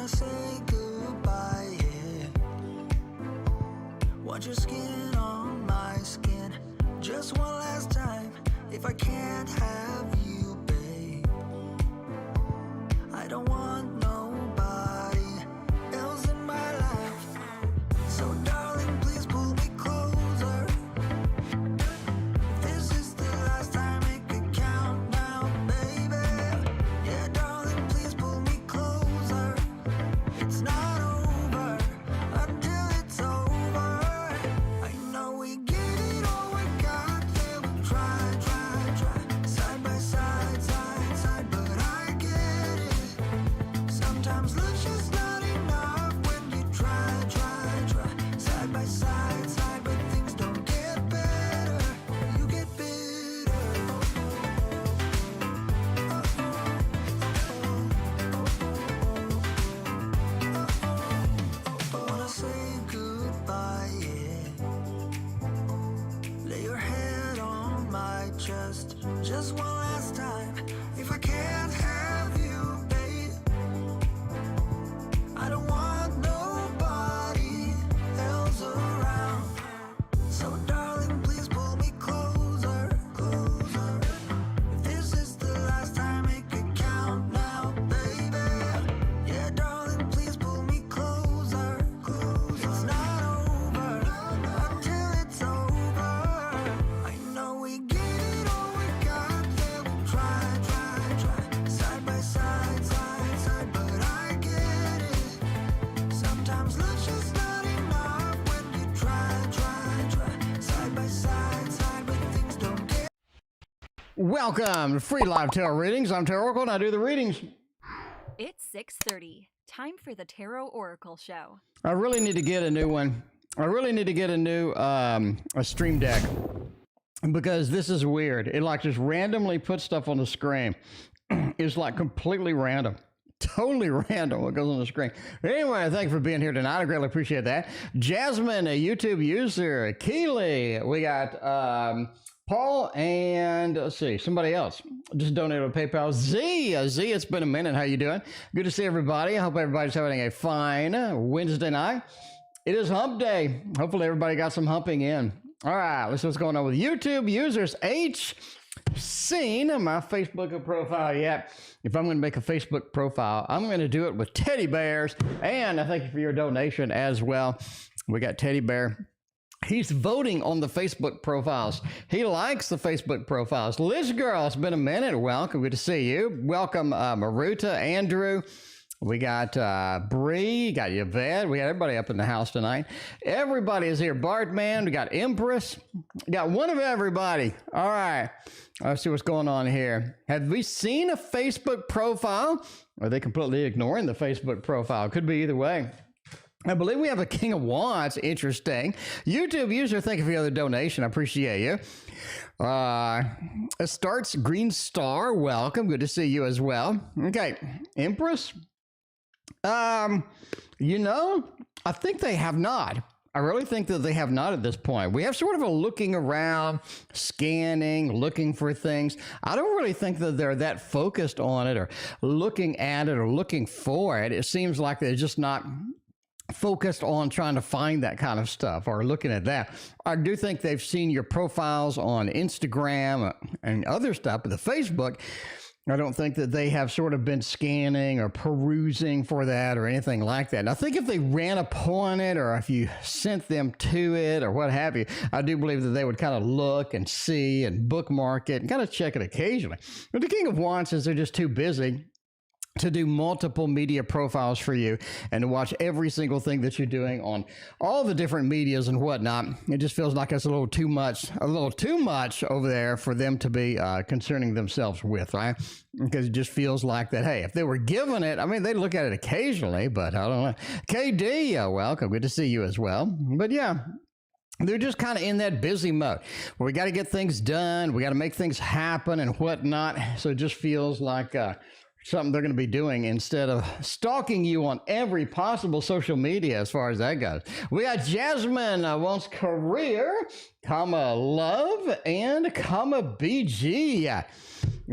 say goodbye, yeah. Want your skin on my skin. Just one last time. If I can't have you, babe, I don't want nobody else in my life. So darling, please pull me closer. If this is the last time, make it count now, baby. Yeah, darling, please pull me closer. It's not over until it's over. I know we get it all we got, yeah, we try, side by side, but I get it. Sometimes love's just not enough when you try, side by side, but things don't get better, you get bitter. I wanna say goodbye, yeah. Lay your head on my chest, just one last time. If I can't have you, babe, I don't want nobody else around. So darling, please pull me closer. If this is the last time, make it count now, baby. Yeah, darling, please pull me closer. It's not over until it's over. I know we get it all we got, yeah, we try, side by side, but I get it. Sometimes love's just not enough when you try, side by side, but things don't get. Welcome to Free Live Tarot Readings. I'm Tarot Oracle and I do the readings. It's 6:30. Time for the Tarot Oracle Show. I really need to get a new one. I really need to get a new a stream deck because this is weird. It like just randomly puts stuff on the screen. It's like completely random. Totally random what goes on the screen. Anyway, thank you for being here tonight. I greatly appreciate that. Jasmine, a YouTube user. Keely. We got Paul and let's see, somebody else just donated on PayPal. Z, it's been a minute. How you doing? Good to see everybody. I hope everybody's having a fine Wednesday night. It is hump day. Hopefully everybody got some humping in. All right, let's see what's going on with YouTube users. H, seen my Facebook profile yet? If I'm going to make a Facebook profile, I'm going to do it with teddy bears. And I thank you for your donation as well. We got Teddy Bear. He's voting on the Facebook profiles. He likes the Facebook profiles. Liz Girl, it's been a minute. Welcome. Good to see you. Welcome, Maruta, Andrew. We got Bree, got Yvette. We got everybody up in the house tonight. Everybody is here. Bartman, we got Empress. Got one of everybody. All right. Let's see what's going on here. Have we seen a Facebook profile? Or are they completely ignoring the Facebook profile? Could be either way. I believe we have a King of Wands. Interesting. YouTube user, thank you for the other donation. I appreciate you. It starts Green Star. Welcome. Good to see you as well. Okay. Empress. You know, I think they have not. I really think that they have not at this point. We have sort of a looking around, scanning, looking for things. I don't really think that they're that focused on it or looking at it or looking for it. It seems like they're just not focused on trying to find that kind of stuff or looking at that. I do think they've seen your profiles on Instagram and other stuff, but the Facebook, I don't think that they have sort of been scanning or perusing for that or anything like that. And I think if they ran upon it or if you sent them to it or what have you, I do believe that they would kind of look and see and bookmark it and kind of check it occasionally. But the King of Wands says they're just too busy to do multiple media profiles for you and to watch every single thing that you're doing on all the different medias and whatnot. It just feels like it's a little too much over there for them to be concerning themselves with, right? Because it just feels like that, hey, if they were given it, I mean, they'd look at it occasionally, but I don't know. KD, welcome. Good to see you as well. But yeah, they're just kind of in that busy mode where we got to get things done. We got to make things happen and whatnot. So it just feels like something they're going to be doing instead of stalking you on every possible social media as far as that goes. We got Jasmine wants career, comma love, and comma BG.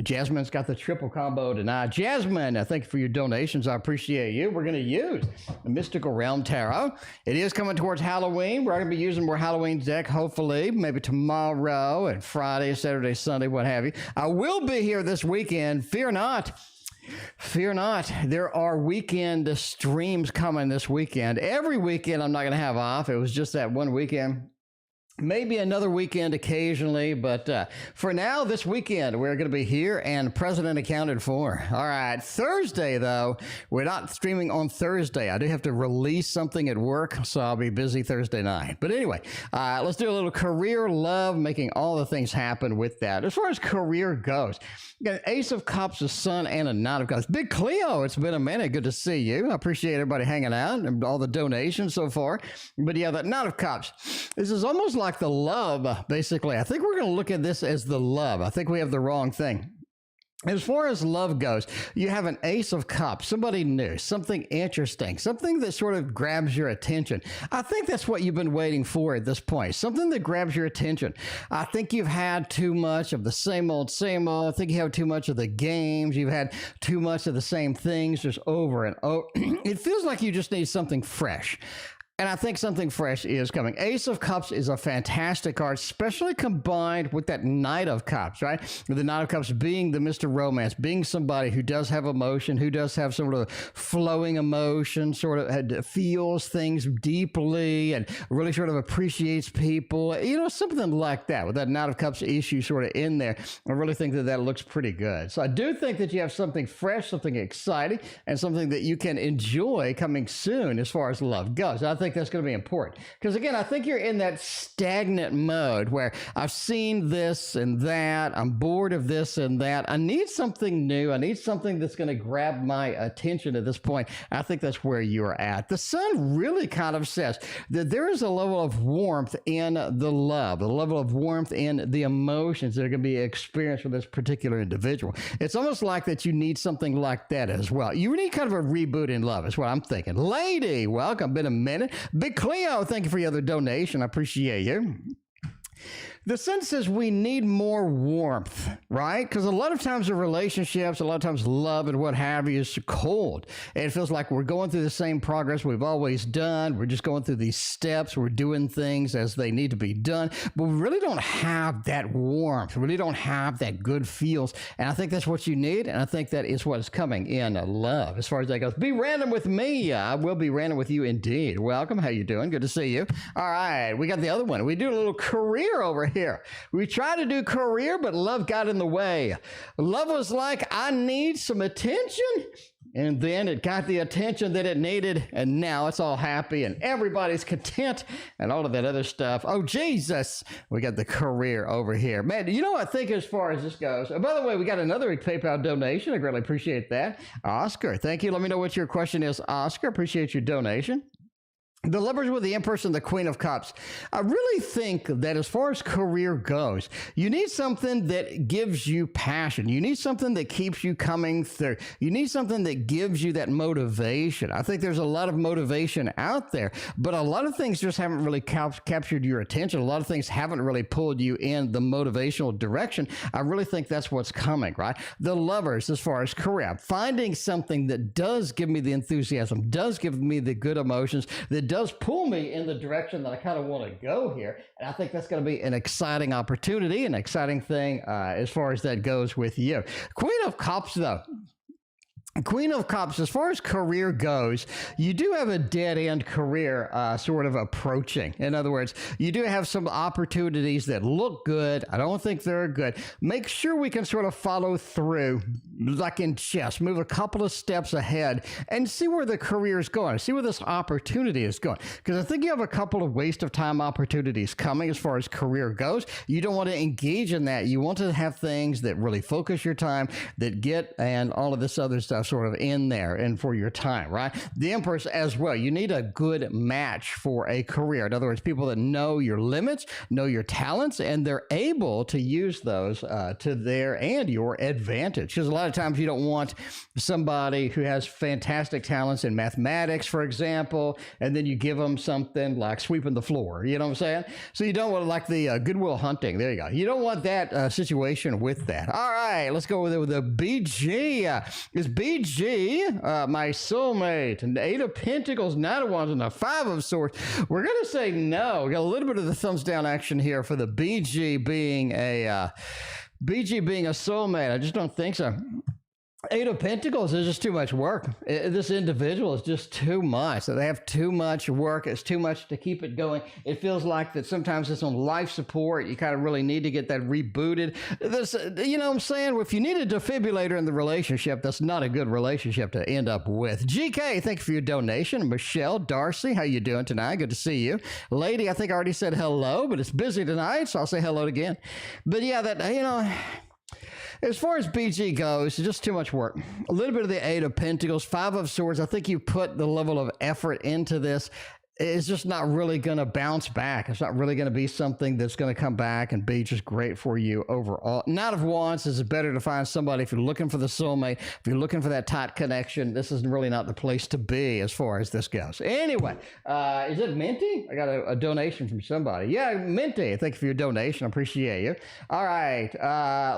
Jasmine's got the triple combo tonight. Jasmine, thank you for your donations. I appreciate you. We're going to use the Mystical Realm Tarot. It is coming towards Halloween. We're going to be using more Halloween deck, hopefully, maybe tomorrow and Friday, Saturday, Sunday, what have you. I will be here this weekend. Fear not. Fear not. There are weekend streams coming this weekend. Every weekend I'm not going to have off. It was just that one weekend. Maybe another weekend occasionally, but for now, this weekend, we're going to be here and President accounted for. All right, Thursday, though, we're not streaming on Thursday. I do have to release something at work, so I'll be busy Thursday night. But anyway, let's do a little career love, making all the things happen with that. As far as career goes, you got an Ace of Cups, a Sun, and a Knight of Cups. Big Cleo, it's been a minute. Good to see you. I appreciate everybody hanging out and all the donations so far. But yeah, that Knight of Cups, this is almost like the love, basically. I think we're going to look at this as the love. I think we have the wrong thing. As far as love goes, you have an Ace of Cups, somebody new, something interesting, something that sort of grabs your attention. I think that's what you've been waiting for at this point, something that grabs your attention. I think you've had too much of the same old, same old. I think you have too much of the games. You've had too much of the same things just over and over. It feels like you just need something fresh. And I think something fresh is coming. Ace of Cups is a fantastic card, especially combined with that Knight of Cups, right? The Knight of Cups being the Mr. Romance, being somebody who does have emotion, who does have sort of flowing emotion, sort of feels things deeply and really sort of appreciates people, you know, something like that. With that Knight of Cups issue sort of in there, I really think that that looks pretty good. So I do think that you have something fresh, something exciting, and something that you can enjoy coming soon as far as love goes. I think that's going to be important because, again, I think you're in that stagnant mode where I've seen this and that, I'm bored of this and that, I need something new, I need something that's going to grab my attention at this point. I think that's where you're at. The Sun really kind of says that there is a level of warmth in the love, a level of warmth in the emotions that are going to be experienced with this particular individual. It's almost like that you need something like that as well. You need kind of a reboot in love is what I'm thinking. Lady, welcome, been a minute. Big Cleo, thank you for your other donation. I appreciate you. The Sun says we need more warmth, right? Because a lot of times in relationships, a lot of times love and what have you is cold. And it feels like we're going through the same progress we've always done. We're just going through these steps. We're doing things as they need to be done. But we really don't have that warmth. We really don't have that good feels. And I think that's what you need. And I think that is what is coming in love as far as that goes. Be random with me. I will be random with you indeed. Welcome. How you doing? Good to see you. All right. We got the other one. We do a little career over here. We tried to do career, but love got in the way. Love was like, I need some attention. And then it got the attention that it needed. And now it's all happy and everybody's content and all of that other stuff. Oh, Jesus. We got the career over here. Man, you know what I think as far as this goes? Oh, by the way, we got another PayPal donation. I greatly appreciate that. Oscar, thank you. Let me know what your question is, Oscar. Appreciate your donation. The Lovers with the Empress and the Queen of Cups. I really think that as far as career goes, you need something that gives you passion. You need something that keeps you coming through. You need something that gives you that motivation. I think there's a lot of motivation out there, but a lot of things just haven't really captured your attention. A lot of things haven't really pulled you in the motivational direction. I really think that's what's coming, right? The Lovers, as far as career, finding something that does give me the enthusiasm, does give me the good emotions, that does pull me in the direction that I kind of want to go here. And I think that's going to be an exciting opportunity, an exciting thing as far as that goes with you. Queen of Cups, though. Queen of Cups, as far as career goes, you do have a dead-end career sort of approaching. In other words, you do have some opportunities that look good. I don't think they're good. Make sure we can sort of follow through, like in chess, move a couple of steps ahead and see where the career is going, see where this opportunity is going. Because I think you have a couple of waste of time opportunities coming as far as career goes. You don't want to engage in that. You want to have things that really focus your time, that get and all of this other stuff sort of in there and for your time, right? The Empress as well. You need a good match for a career. In other words, people that know your limits, know your talents, and they're able to use those to their and your advantage. Because a lot lot of times you don't want somebody who has fantastic talents in mathematics, for example, and then you give them something like sweeping the floor. You know what I'm saying? So you don't want like the Goodwill Hunting. There you go. You don't want that situation with that. All right, let's go with the BG. Is BG my soulmate? And the Eight of Pentacles, Knight of Wands, and the Five of Swords. We're going to say no. We got a little bit of the thumbs down action here for the BG being a soulmate. I just don't think so. Eight of Pentacles is just too much work. This individual is just too much. So they have too much work. It's too much to keep it going. It feels like that sometimes it's on life support. You kind of really need to get that rebooted. This, you know what I'm saying? If you need a defibrillator in the relationship, that's not a good relationship to end up with. GK, thank you for your donation. Michelle, Darcy, how you doing tonight? Good to see you. Lady, I think I already said hello, but it's busy tonight, so I'll say hello again. But yeah, that, you know, as far as BG goes, it's just too much work. A little bit of the Eight of Pentacles, Five of Swords. I think you put the level of effort into this. It's just not really going to bounce back. It's not really going to be something that's going to come back and be just great for you overall. Knight of Wands is better to find somebody if you're looking for the soulmate, if you're looking for that tight connection. This is really not the place to be as far as this goes. Anyway, is it Minty? I got a donation from somebody. Yeah, Minty, thank you for your donation. I appreciate you. All right,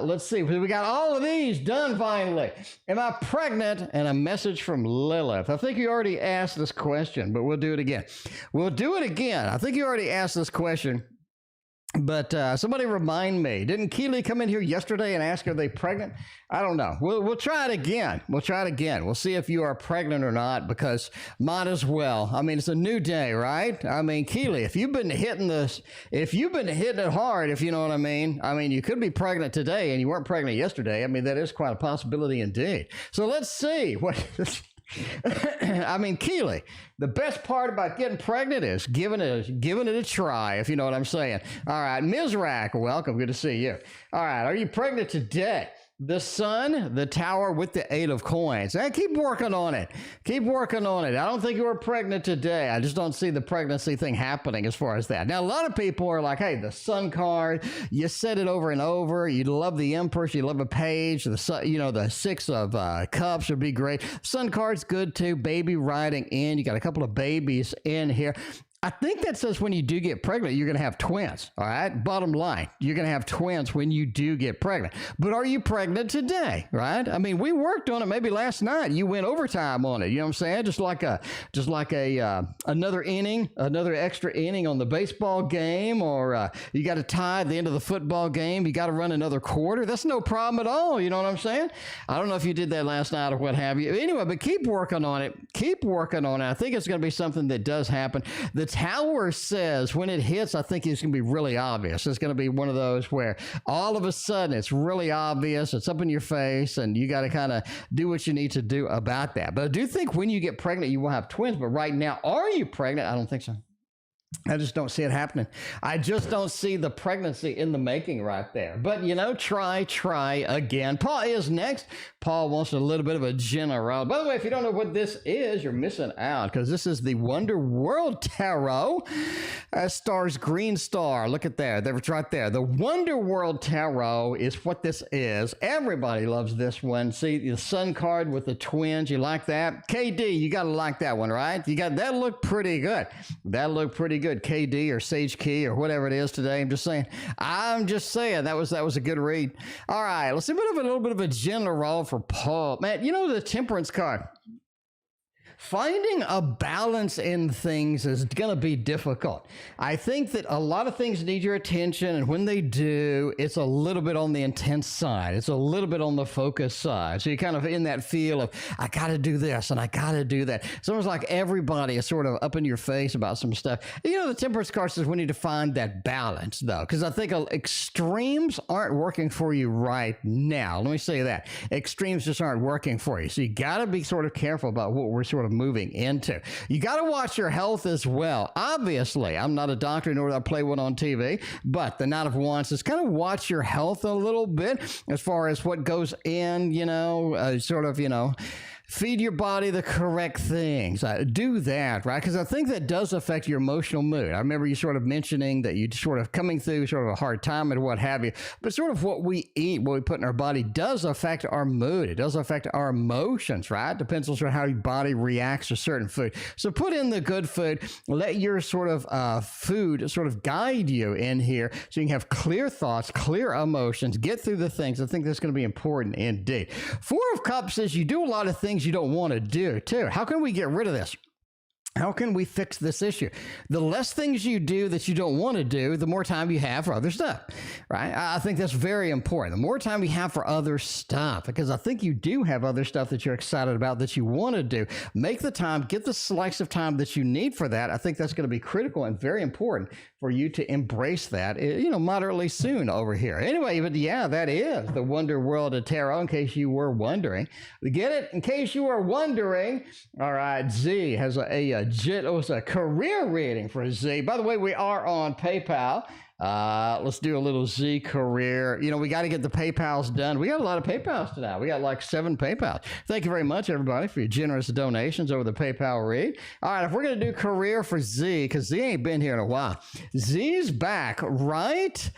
let's see. We got all of these done finally. Am I pregnant? And a message from Lilith. I think you already asked this question, but we'll do it again. We'll do it again. I think you already asked this question, but somebody remind me. Didn't Keely come in here yesterday and ask, are they pregnant? I don't know. We'll try it again. We'll try it again. We'll see if you are pregnant or not, because might as well. I mean, it's a new day, right? I mean, Keely, if you've been hitting it hard, if you know what I mean, you could be pregnant today and you weren't pregnant yesterday. I mean, that is quite a possibility indeed. So let's see what... I mean, Keely, the best part about getting pregnant is giving it a try, if you know what I'm saying. All right, Mizrak, welcome. Good to see you. All right, are you pregnant today? The Sun, the Tower with the Eight of Coins. Keep working on it. Keep working on it. I don't think you were pregnant today. I just don't see the pregnancy thing happening as far as that. Now, a lot of people are like, hey, the Sun card, you said it over and over. You love the Empress. You love a page. The Six of Cups would be great. Sun card's good too. Baby riding in. You got a couple of babies in here. I think that says when you do get pregnant, you're going to have twins. All right. Bottom line, you're going to have twins when you do get pregnant. But are you pregnant today? Right. I mean, we worked on it maybe last night. You went overtime on it. You know what I'm saying? Just like another inning, another extra inning on the baseball game, or you got to tie at the end of the football game. You got to run another quarter. That's no problem at all. You know what I'm saying? I don't know if you did that last night or what have you. Anyway, but keep working on it. Keep working on it. I think it's going to be something that does happen. The Tower says when it hits, I think it's going to be really obvious. It's going to be one of those where all of a sudden it's really obvious. It's up in your face, and you got to kind of do what you need to do about that. But I do think when you get pregnant, you will have twins. But right now, are you pregnant? I don't think so. I just don't see it happening. I just don't see the pregnancy in the making right there. But, try again. Paul is next. Paul wants a little bit of a general. By the way, if you don't know what this is, you're missing out, because this is the Wonder World Tarot. Stars Green Star. Look at there. It's right there. The Wonder World Tarot is what this is. Everybody loves this one. See, the Sun card with the twins. You like that? KD, you got to like that one, right? That looked pretty good. That looked pretty good. KD or Sage Key or whatever it is today. I'm just saying that was a good read. All right, let's see a little bit of a general for Paul. Man, the Temperance card. Finding a balance in things is going to be difficult. I think that a lot of things need your attention, and when they do, it's a little bit on the intense side. It's a little bit on the focus side. So you're kind of in that feel of, I got to do this and I got to do that. It's almost like everybody is sort of up in your face about some stuff. The Temperance card says we need to find that balance, though, because I think extremes aren't working for you right now. Let me say that. Extremes just aren't working for you. So you got to be sort of careful about what we're sort of moving into. You got to watch your health as well. Obviously, I'm not a doctor, nor do I play one on TV, but the Knight of Wands is kind of watch your health a little bit as far as what goes in, feed your body the correct things. Do that, right? Because I think that does affect your emotional mood. I remember you sort of mentioning that you sort of coming through sort of a hard time and what have you. But sort of what we eat, what we put in our body does affect our mood. It does affect our emotions, right? Depends on sort of how your body reacts to certain food. So put in the good food. Let your sort of food sort of guide you in here so you can have clear thoughts, clear emotions, get through the things. I think that's going to be important indeed. Four of Cups says you do a lot of things you don't want to do too. How can we get rid of this? How can we fix this issue? The less things you do that you don't want to do, the more time you have for other stuff, right? I think that's very important. The more time you have for other stuff, because I think you do have other stuff that you're excited about that you want to do. Make the time, get the slice of time that you need for that. I think that's going to be critical and very important for you to embrace that, moderately soon over here. Anyway, but yeah, that is the Wonder World of Tarot, in case you were wondering. Get it? In case you were wondering. All right, Z has a career reading for Z. By the way, we are on PayPal. Let's do a little Z career. We got to get the PayPals done. We got a lot of PayPals tonight. We got like 7 PayPals. Thank you very much, everybody, for your generous donations over the PayPal read. All right, if we're going to do career for Z, because Z ain't been here in a while. Z's back right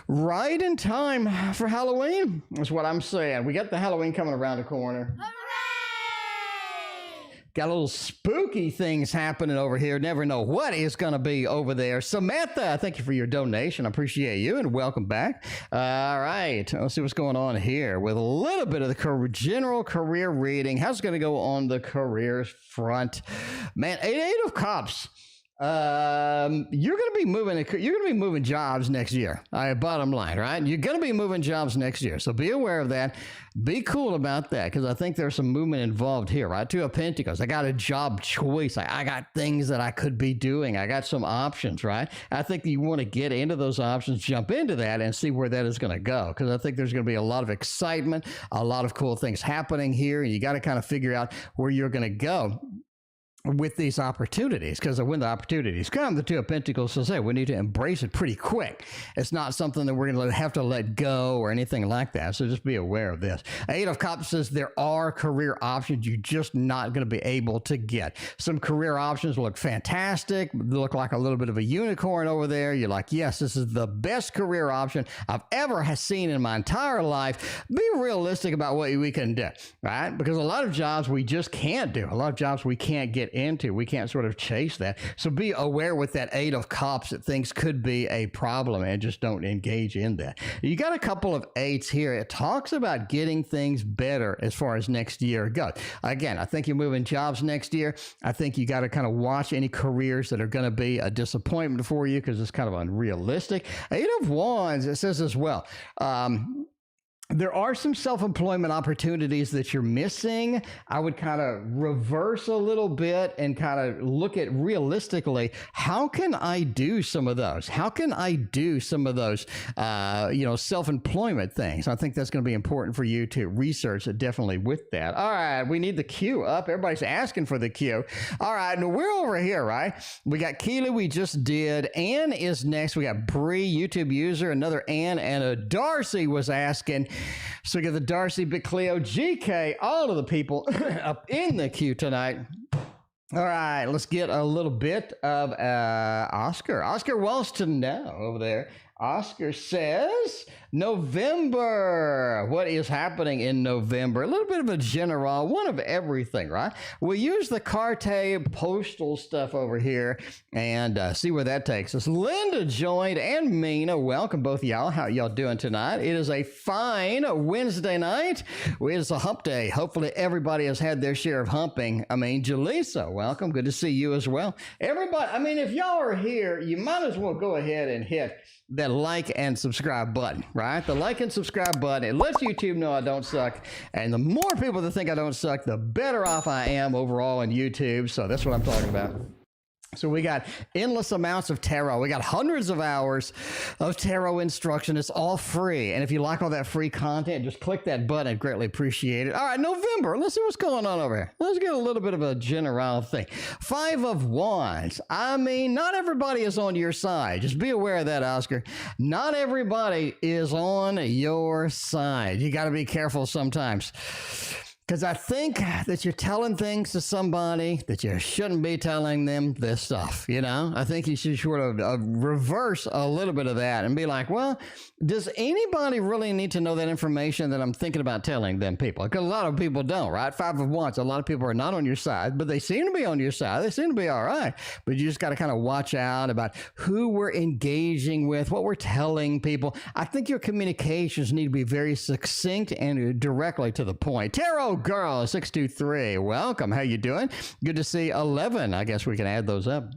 in time for Halloween. That's what I'm saying. We got the Halloween coming around the corner. Got a little spooky things happening over here. Never know what is going to be over there. Samantha, thank you for your donation. I appreciate you and welcome back. All right, let's see what's going on here with a little bit of the general career reading. How's it going to go on the careers front? Man, Eight of Cups. You're going to be moving jobs next year. Bottom line, right? You're going to be moving jobs next year. So be aware of that. Be cool about that, because I think there's some movement involved here, right? Two of Pentacles. I got a job choice. I got things that I could be doing. I got some options, right? I think you want to get into those options, jump into that, and see where that is going to go, because I think there's going to be a lot of excitement, a lot of cool things happening here, and you got to kind of figure out where you're going to go with these opportunities, because when the opportunities come, the Two of Pentacles says, hey, we need to embrace it pretty quick. It's not something that we're going to have to let go or anything like that. So just be aware of this. Eight of Cups says there are career options you're just not going to be able to get. Some career options look fantastic, look like a little bit of a unicorn over there. You're like, yes, this is the best career option I've ever seen in my entire life. Be realistic about what we can do, right? Because a lot of jobs we just can't do. A lot of jobs we can't get into. We can't sort of chase that. So be aware with that Eight of Cups that things could be a problem, and just don't engage in that. You got a couple of eights here. It talks about getting things better as far as next year goes. Again, I think you're moving jobs next year. I think you got to kind of watch any careers that are going to be a disappointment for you, because it's kind of unrealistic. Eight of Wands, it says as well, there are some self-employment opportunities that you're missing. I would kind of reverse a little bit and kind of look at realistically, how can I do some of those? How can I do some of those, self-employment things? I think that's going to be important for you to research definitely with that. All right, we need the queue up. Everybody's asking for the queue. All right, now we're over here, right? We got Keely, we just did. Ann is next. We got Bree, YouTube user, another Ann, and a Darcy was asking. So we got the Darcy, Big Cleo, GK, all of the people up in the queue tonight. All right, let's get a little bit of Oscar. Oscar wants to know over there. Oscar says, November. What is happening in November? A little bit of a general, one of everything, right? We'll use the carte postal stuff over here and see where that takes us. Linda joined, and Mina. Welcome, both of y'all. How y'all doing tonight? It is a fine Wednesday night. It is a hump day. Hopefully everybody has had their share of humping. Jaleesa, welcome. Good to see you as well. Everybody, if y'all are here, you might as well go ahead and hit that like and subscribe button, right? The like and subscribe button. It lets YouTube know I don't suck. And the more people that think I don't suck, the better off I am overall on YouTube. So that's what I'm talking about. So we got endless amounts of tarot. We got hundreds of hours of tarot instruction. It's all free. And if you like all that free content, just click that button. I'd greatly appreciate it. All right, November. Let's see what's going on over here. Let's get a little bit of a general thing. Five of Wands. Not everybody is on your side. Just be aware of that, Oscar. Not everybody is on your side. You got to be careful sometimes. Because I think that you're telling things to somebody that you shouldn't be telling them this stuff, you know? I think you should sort of reverse a little bit of that and be like, well, does anybody really need to know that information that I'm thinking about telling them people? Because a lot of people don't, right? 5 of Wands, a lot of people are not on your side, but they seem to be on your side. They seem to be all right. But you just got to kind of watch out about who we're engaging with, what we're telling people. I think your communications need to be very succinct and directly to the point. Tarot Girl 623, welcome. How you doing? Good to see 11. I guess we can add those up.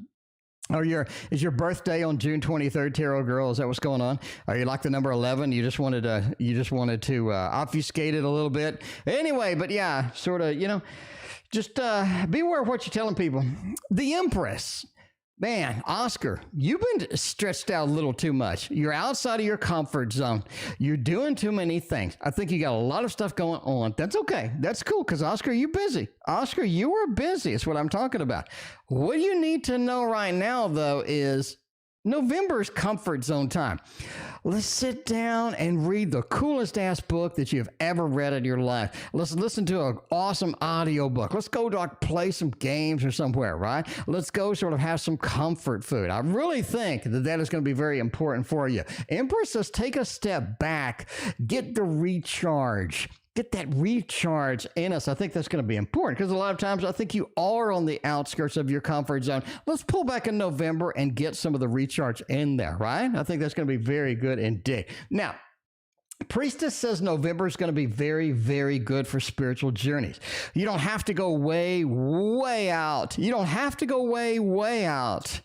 Is your birthday on June 23rd, Tarot Girl? Is that what's going on? Are you like the number 11? You just wanted to obfuscate it a little bit. Anyway, but yeah, sort of, you know, just be aware of what you're telling people. The Empress. Man, Oscar, you've been stretched out a little too much. You're outside of your comfort zone. You're doing too many things. I think you got a lot of stuff going on. That's okay. That's cool because, Oscar, you're busy. Oscar, you are busy. It's what I'm talking about. What you need to know right now, though, is November's comfort zone time. Let's sit down and read the coolest ass book that you've ever read in your life. Let's listen to an awesome audio book. Let's go to play some games or somewhere, right? Let's go sort of have some comfort food. I really think that is going to be very important for you. Empress says take a step back, get the recharge. Get that recharge in us. I think that's going to be important because a lot of times I think you are on the outskirts of your comfort zone. Let's pull back in November and get some of the recharge in there, right? I think that's going to be very good indeed. Now, Priestess says November is going to be very, very good for spiritual journeys. You don't have to go way, way out. You don't have to go way, way out.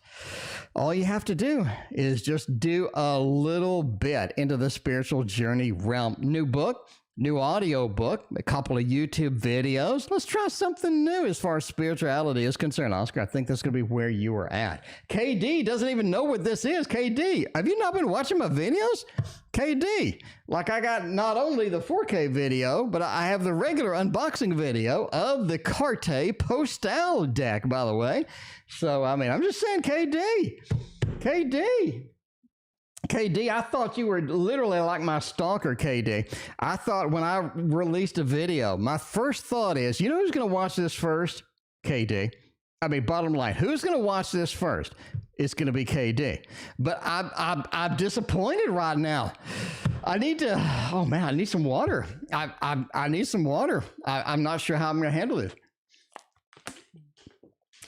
All you have to do is just do a little bit into the spiritual journey realm. New book. New audio book, a couple of YouTube videos. Let's try something new as far as spirituality is concerned. Oscar, I think that's going to be where you are at. KD doesn't even know what this is. KD, have you not been watching my videos? KD, like I got not only the 4K video, but I have the regular unboxing video of the Carte Postal deck, by the way. So, I mean, I'm just saying, KD, I thought you were literally like my stalker, KD. I thought when I released a video, my first thought is, you know who's going to watch this first? KD. I mean, bottom line, who's going to watch this first? It's going to be KD. But I'm disappointed right now. I need some water. I need some water. I'm not sure how I'm going to handle this.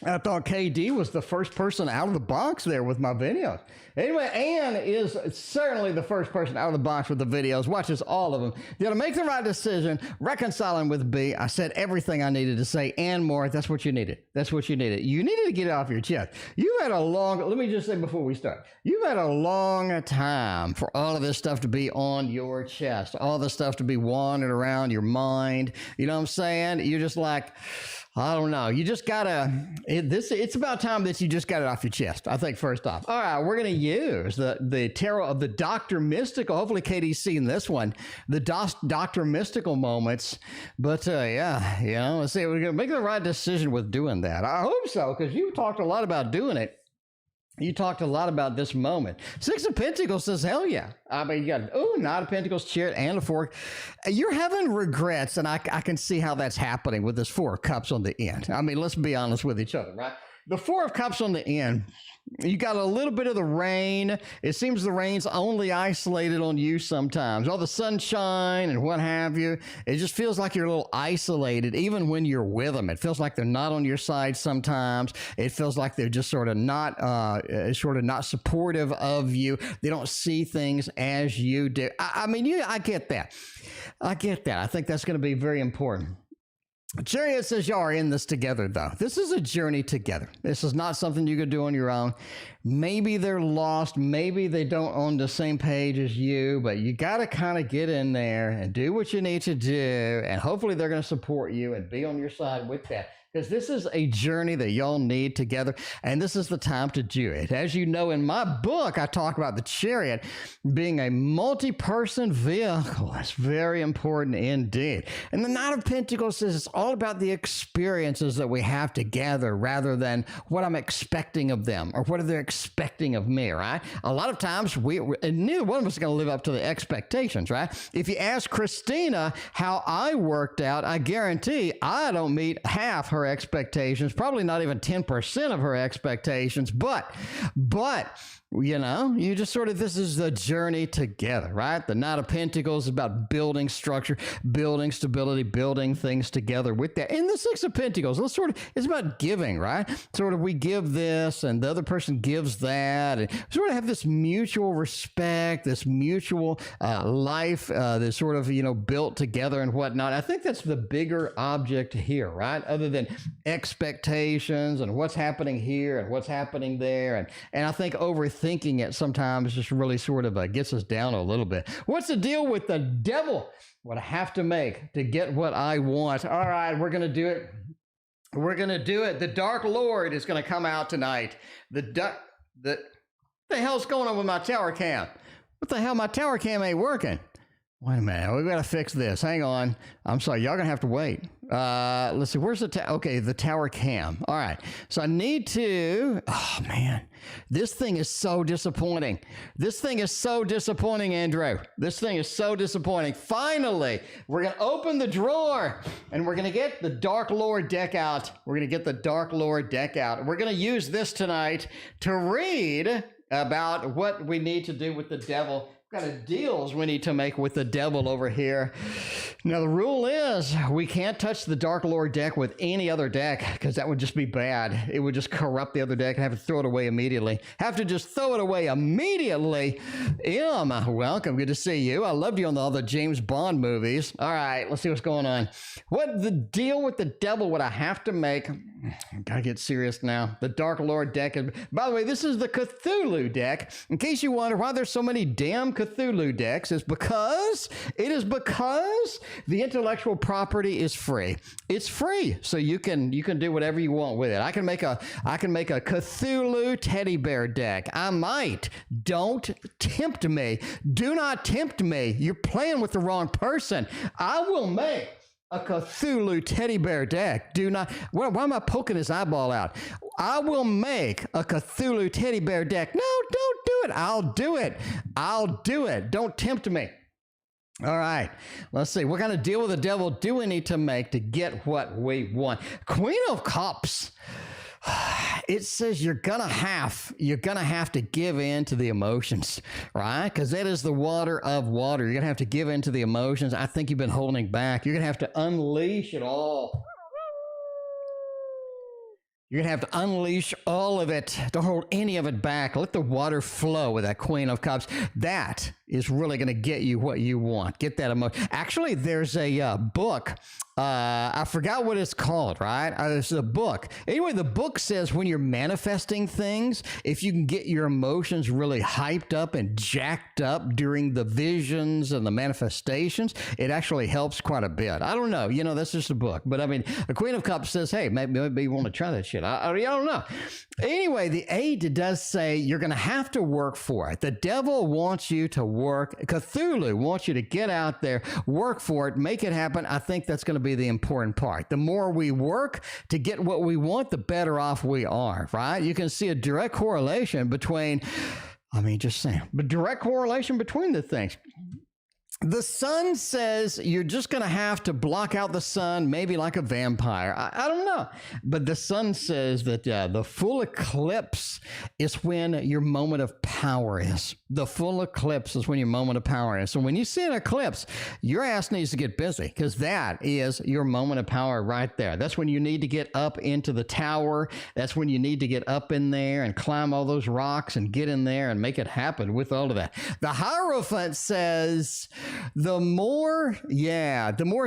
I thought KD was the first person out of the box there with my videos. Anyway, Ann is certainly the first person out of the box with the videos, watches all of them. You got to make the right decision, reconciling with B. I said everything I needed to say and more. That's what you needed. That's what you needed. You needed to get it off your chest. You've had a long, let me just say before we start, you've had a long time for all of this stuff to be on your chest, all this stuff to be wandering around your mind. You know what I'm saying? You're just like, I don't know. You just gotta, it's about time that you just got it off your chest, I think, first off. All right, we're going to use the tarot of the Dr. Mystical. Hopefully Katie's seen this one, the Dr. Mystical moments. But yeah, you know, let's see, we're going to make the right decision with doing that. I hope so, because you talked a lot about doing it. You talked a lot about this moment. 6 of Pentacles says, hell yeah. I mean, you got, Knight of Pentacles, Chariot, and a 4. You're having regrets, and I can see how that's happening with this 4 of Cups on the end. I mean, let's be honest with each other, right? The 4 of Cups on the end, you got a little bit of the rain. It seems the rain's only isolated on you sometimes. All the sunshine and what have you. It just feels like you're a little isolated, even when you're with them. It feels like they're not on your side sometimes. It feels like they're just sort of not supportive of you. They don't see things as you do. I mean, I get that. I get that. I think that's going to be very important. Chariot says y'all are in this together, though. This is a journey together. This is not something you could do on your own. Maybe they're lost. Maybe they don't own the same page as you, but you got to kind of get in there and do what you need to do, and hopefully they're going to support you and be on your side with that. because this is a journey that y'all need together, and this is the time to do it. As you know, in my book, I talk about the chariot being a multi-person vehicle. That's very important indeed. And the Knight of Pentacles says it's all about the experiences that we have together rather than what I'm expecting of them or what are they expecting of me, right? A lot of times, and neither one of us is going to live up to the expectations, right? If you ask Christina how I worked out, I guarantee I don't meet half her expectations, probably not even 10% of her expectations, but you know, you just sort of, this is the journey together, right? The Knight of Pentacles is about building structure, building stability, building things together with that. And the Six of Pentacles, it's about giving, right? Sort of we give this and the other person gives that, and sort of have this mutual respect, this mutual life that's sort of, you know, built together and whatnot. I think that's the bigger object here, right? Other than expectations and what's happening here and what's happening there. And I think overthinking it sometimes just really sort of gets us down a little bit. What's the deal with the devil? What I have to make to get what I want. All right, we're going to do it. We're going to do it. The Dark Lord is going to come out tonight. What the hell's going on with my tower cam? What the hell? My tower cam ain't working. Wait a minute. We got to fix this. Hang on. I'm sorry. Y'all going to have to wait. Let's see. Where's the okay, the tower cam. All right. So I need to, oh man, this thing is so disappointing. This thing is so disappointing, Andrew. This thing is so disappointing. Finally, we're going to open the drawer and we're going to get the Dark Lord deck out. We're going to get the Dark Lord deck out. We're going to use this tonight to read about what we need to do with the devil. Kind of deals we need to make with the devil over here. Now, the rule is we can't touch the Dark Lord deck with any other deck because that would just be bad. It would just corrupt the other deck and have to throw it away immediately. Have to just throw it away immediately. Welcome. Good to see you. I loved you on all the James Bond movies. All right, let's see what's going on. What the deal with the devil would I have to make? Gotta get serious now. The Dark Lord deck. By the way, this is the Cthulhu deck. In case you wonder why there's so many damn Cthulhu decks, it is because the intellectual property is free. It's free, so you can do whatever you want with it. I can make a Cthulhu teddy bear deck. I might. Don't tempt me. Do not tempt me. You're playing with the wrong person. I will make a Cthulhu teddy bear deck. Do not. Why am I poking his eyeball out? I will make a Cthulhu teddy bear deck. No, don't do it. I'll do it. I'll do it. Don't tempt me. All right, let's see. What kind of deal with the devil do we need to make to get what we want? Queen of Cups. It says you're gonna have to give in to the emotions, right? Because that is the water of water. You're gonna have to give in to the emotions. I think you've been holding back. You're gonna have to unleash it all. You're going to have to unleash all of it. Don't hold any of it back. Let the water flow with that Queen of Cups. That is really going to get you what you want. Get that emotion. Actually, there's a book. I forgot what it's called, right? It's a book. Anyway, the book says when you're manifesting things, if you can get your emotions really hyped up and jacked up during the visions and the manifestations, it actually helps quite a bit. I don't know. You know, that's just a book. But I mean, the Queen of Cups says, hey, maybe you want to try that shit. I don't know. Anyway, the 8 does say you're going to have to work for it. The devil wants you to work. Cthulhu wants you to get out there, work for it, make it happen. I think that's going to be the important part. The more we work to get what we want, the better off we are, right? You can see a direct correlation between, just saying, but direct correlation between the things. The sun says you're just going to have to block out the sun, maybe like a vampire. I don't know. But the sun says that the full eclipse is when your moment of power is. The full eclipse is when your moment of power is. So when you see an eclipse, your ass needs to get busy because that is your moment of power right there. That's when you need to get up into the tower. That's when you need to get up in there and climb all those rocks and get in there and make it happen with all of that. The Hierophant says the more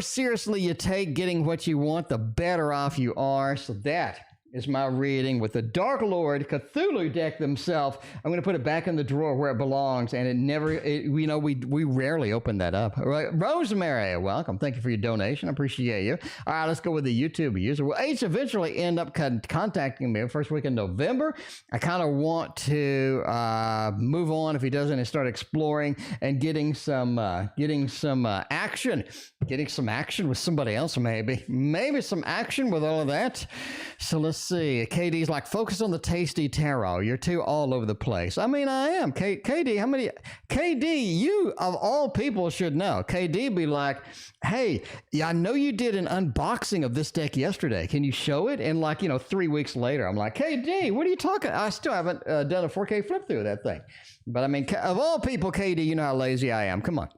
seriously you take getting what you want, the better off you are. So that is my reading with the Dark Lord Cthulhu deck themselves. I'm going to put it back in the drawer where it belongs, and we rarely open that up. Right. Rosemary, welcome. Thank you for your donation. I appreciate you. All right, let's go with the YouTube user. Well, H eventually end up contacting me first week in November. I kind of want to move on if he doesn't and start exploring and getting some action with somebody else, maybe some action with all of that. So let's see. KD's like, focus on the tasty tarot. You're too all over the place. I mean, I am. KD, KD, you of all people should know. KD be like, hey, yeah, I know you did an unboxing of this deck yesterday. Can you show it? And 3 weeks later, I'm like, KD, what are you talking? I still haven't done a 4K flip through of that thing. But I mean, of all people, KD, you know how lazy I am. Come on.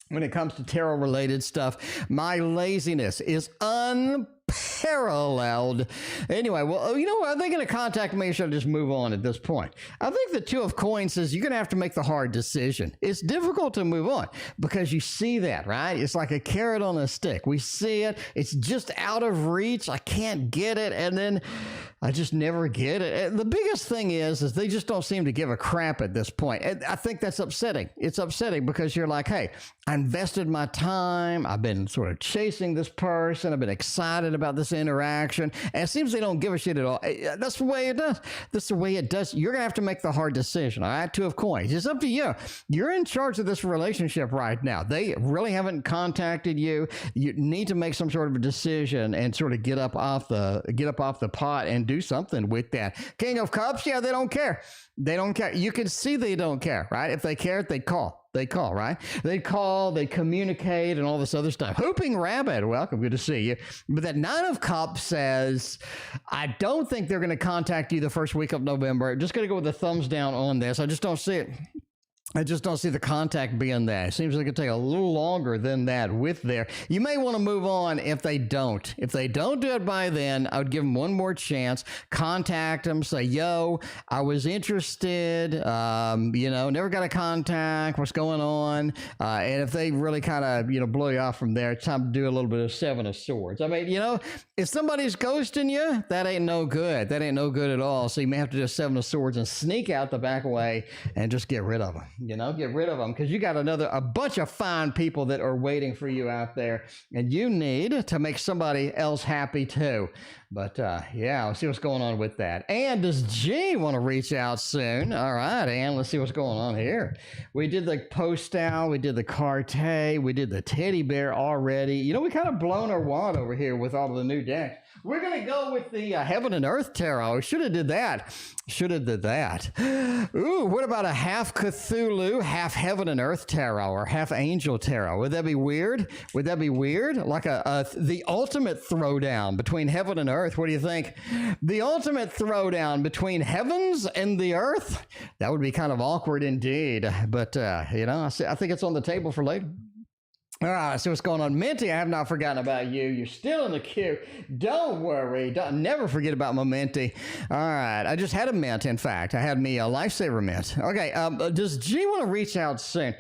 When it comes to tarot-related stuff, my laziness is unparalleled. Anyway, well, you know what? Are they going to contact me or should I just move on at this point? I think the Two of Coins says you're going to have to make the hard decision. It's difficult to move on because you see that, right? It's like a carrot on a stick. We see it. It's just out of reach. I can't get it. And then I just never get it. And the biggest thing is they just don't seem to give a crap at this point. And I think that's upsetting. It's upsetting because you're like, hey, I invested my time. I've been sort of chasing this person. I've been excited about this interaction. And it seems they don't give a shit at all. That's the way it does. That's the way it does. You're going to have to make the hard decision. All right. Two of Coins. It's up to you. You're in charge of this relationship right now. They really haven't contacted you. You need to make some sort of a decision and sort of get up off the pot and do something with that. King of Cups. Yeah, they don't care. They don't care. You can see they don't care, right? If they cared, they'd call. They call, right? They call, they communicate, and all this other stuff. Hooping Rabbit, welcome, good to see you. But that Nine of Cups says, I don't think they're going to contact you the first week of November. I'm just going to go with the thumbs down on this. I just don't see it. I just don't see the contact being there. It seems like it could take a little longer than that with there. You may want to move on if they don't. If they don't do it by then, I would give them one more chance. Contact them. Say, yo, I was interested. Never got a contact. What's going on? And if they really kind of, blow you off from there, it's time to do a little bit of Seven of Swords. I mean, if somebody's ghosting you, that ain't no good. That ain't no good at all. So you may have to do Seven of Swords and sneak out the back way and just get rid of them. Get rid of them because you got a bunch of fine people that are waiting for you out there, and you need to make somebody else happy too. But we'll see what's going on with that. And does G want to reach out soon? All right, and let's see what's going on here. We did the postal, we did the carte, we did the teddy bear already. We kind of blown our wad over here with all of the new decks. We're going to go with the Heaven and Earth Tarot. Should have did that. Ooh, what about a half Cthulhu, half Heaven and Earth Tarot, or half Angel Tarot? Would that be weird? Like the ultimate throwdown between Heaven and Earth. What do you think? The ultimate throwdown between heavens and the earth? That would be kind of awkward indeed. But, I think it's on the table for later. All right, so what's going on? Minty, I have not forgotten about you. You're still in the queue. Don't worry. Never forget about my Minty. All right, I just had a mint, in fact. I had me a Lifesaver mint. Okay, does G want to reach out soon?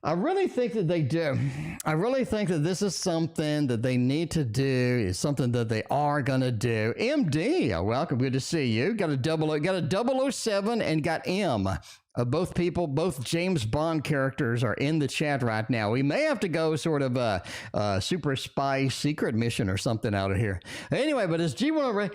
I really think that they do. I really think that this is something that they need to do. It's something that they are going to do. MD, welcome. Good to see you. Got a 007 and got M. Both James Bond characters are in the chat right now. We may have to go sort of a super spy secret mission or something out of here. Anyway, but as G1,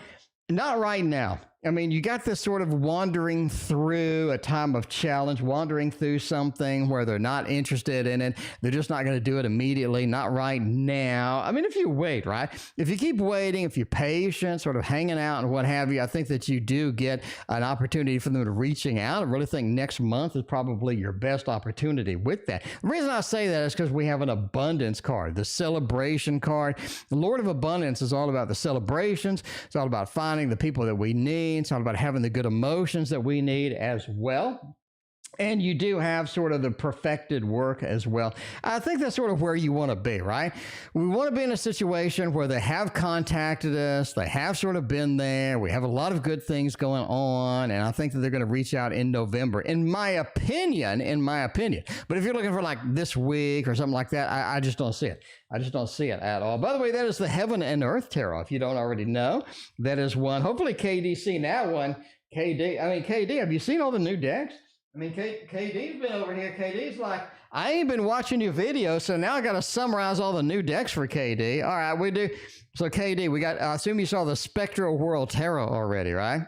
not right now. I mean, you got this sort of wandering through a time of challenge, wandering through something where they're not interested in it. They're just not going to do it immediately, not right now. I mean, if you wait, right? If you keep waiting, if you're patient, sort of hanging out and what have you, I think that you do get an opportunity for them to reaching out. I really think next month is probably your best opportunity with that. The reason I say that is because we have an abundance card, the celebration card. The Lord of Abundance is all about the celebrations. It's all about finding the people that we need. It's all about having the good emotions that we need as well. And you do have sort of the perfected work as well. I think that's sort of where you want to be, right? We want to be in a situation where they have contacted us, they have sort of been there, we have a lot of good things going on, and I think that they're going to reach out in November, in my opinion. But if you're looking for like this week or something like that, I just don't see it. I just don't see it at all. By the way, that is the Heaven and Earth Tarot. If you don't already know, that is one. Hopefully KD seen that one. KD, have you seen all the new decks? I mean, KD's been over here. KD's like, I ain't been watching your videos, so now I got to summarize all the new decks for KD. All right, we do. So KD, we got, I assume you saw the Spectral World Tarot already, right?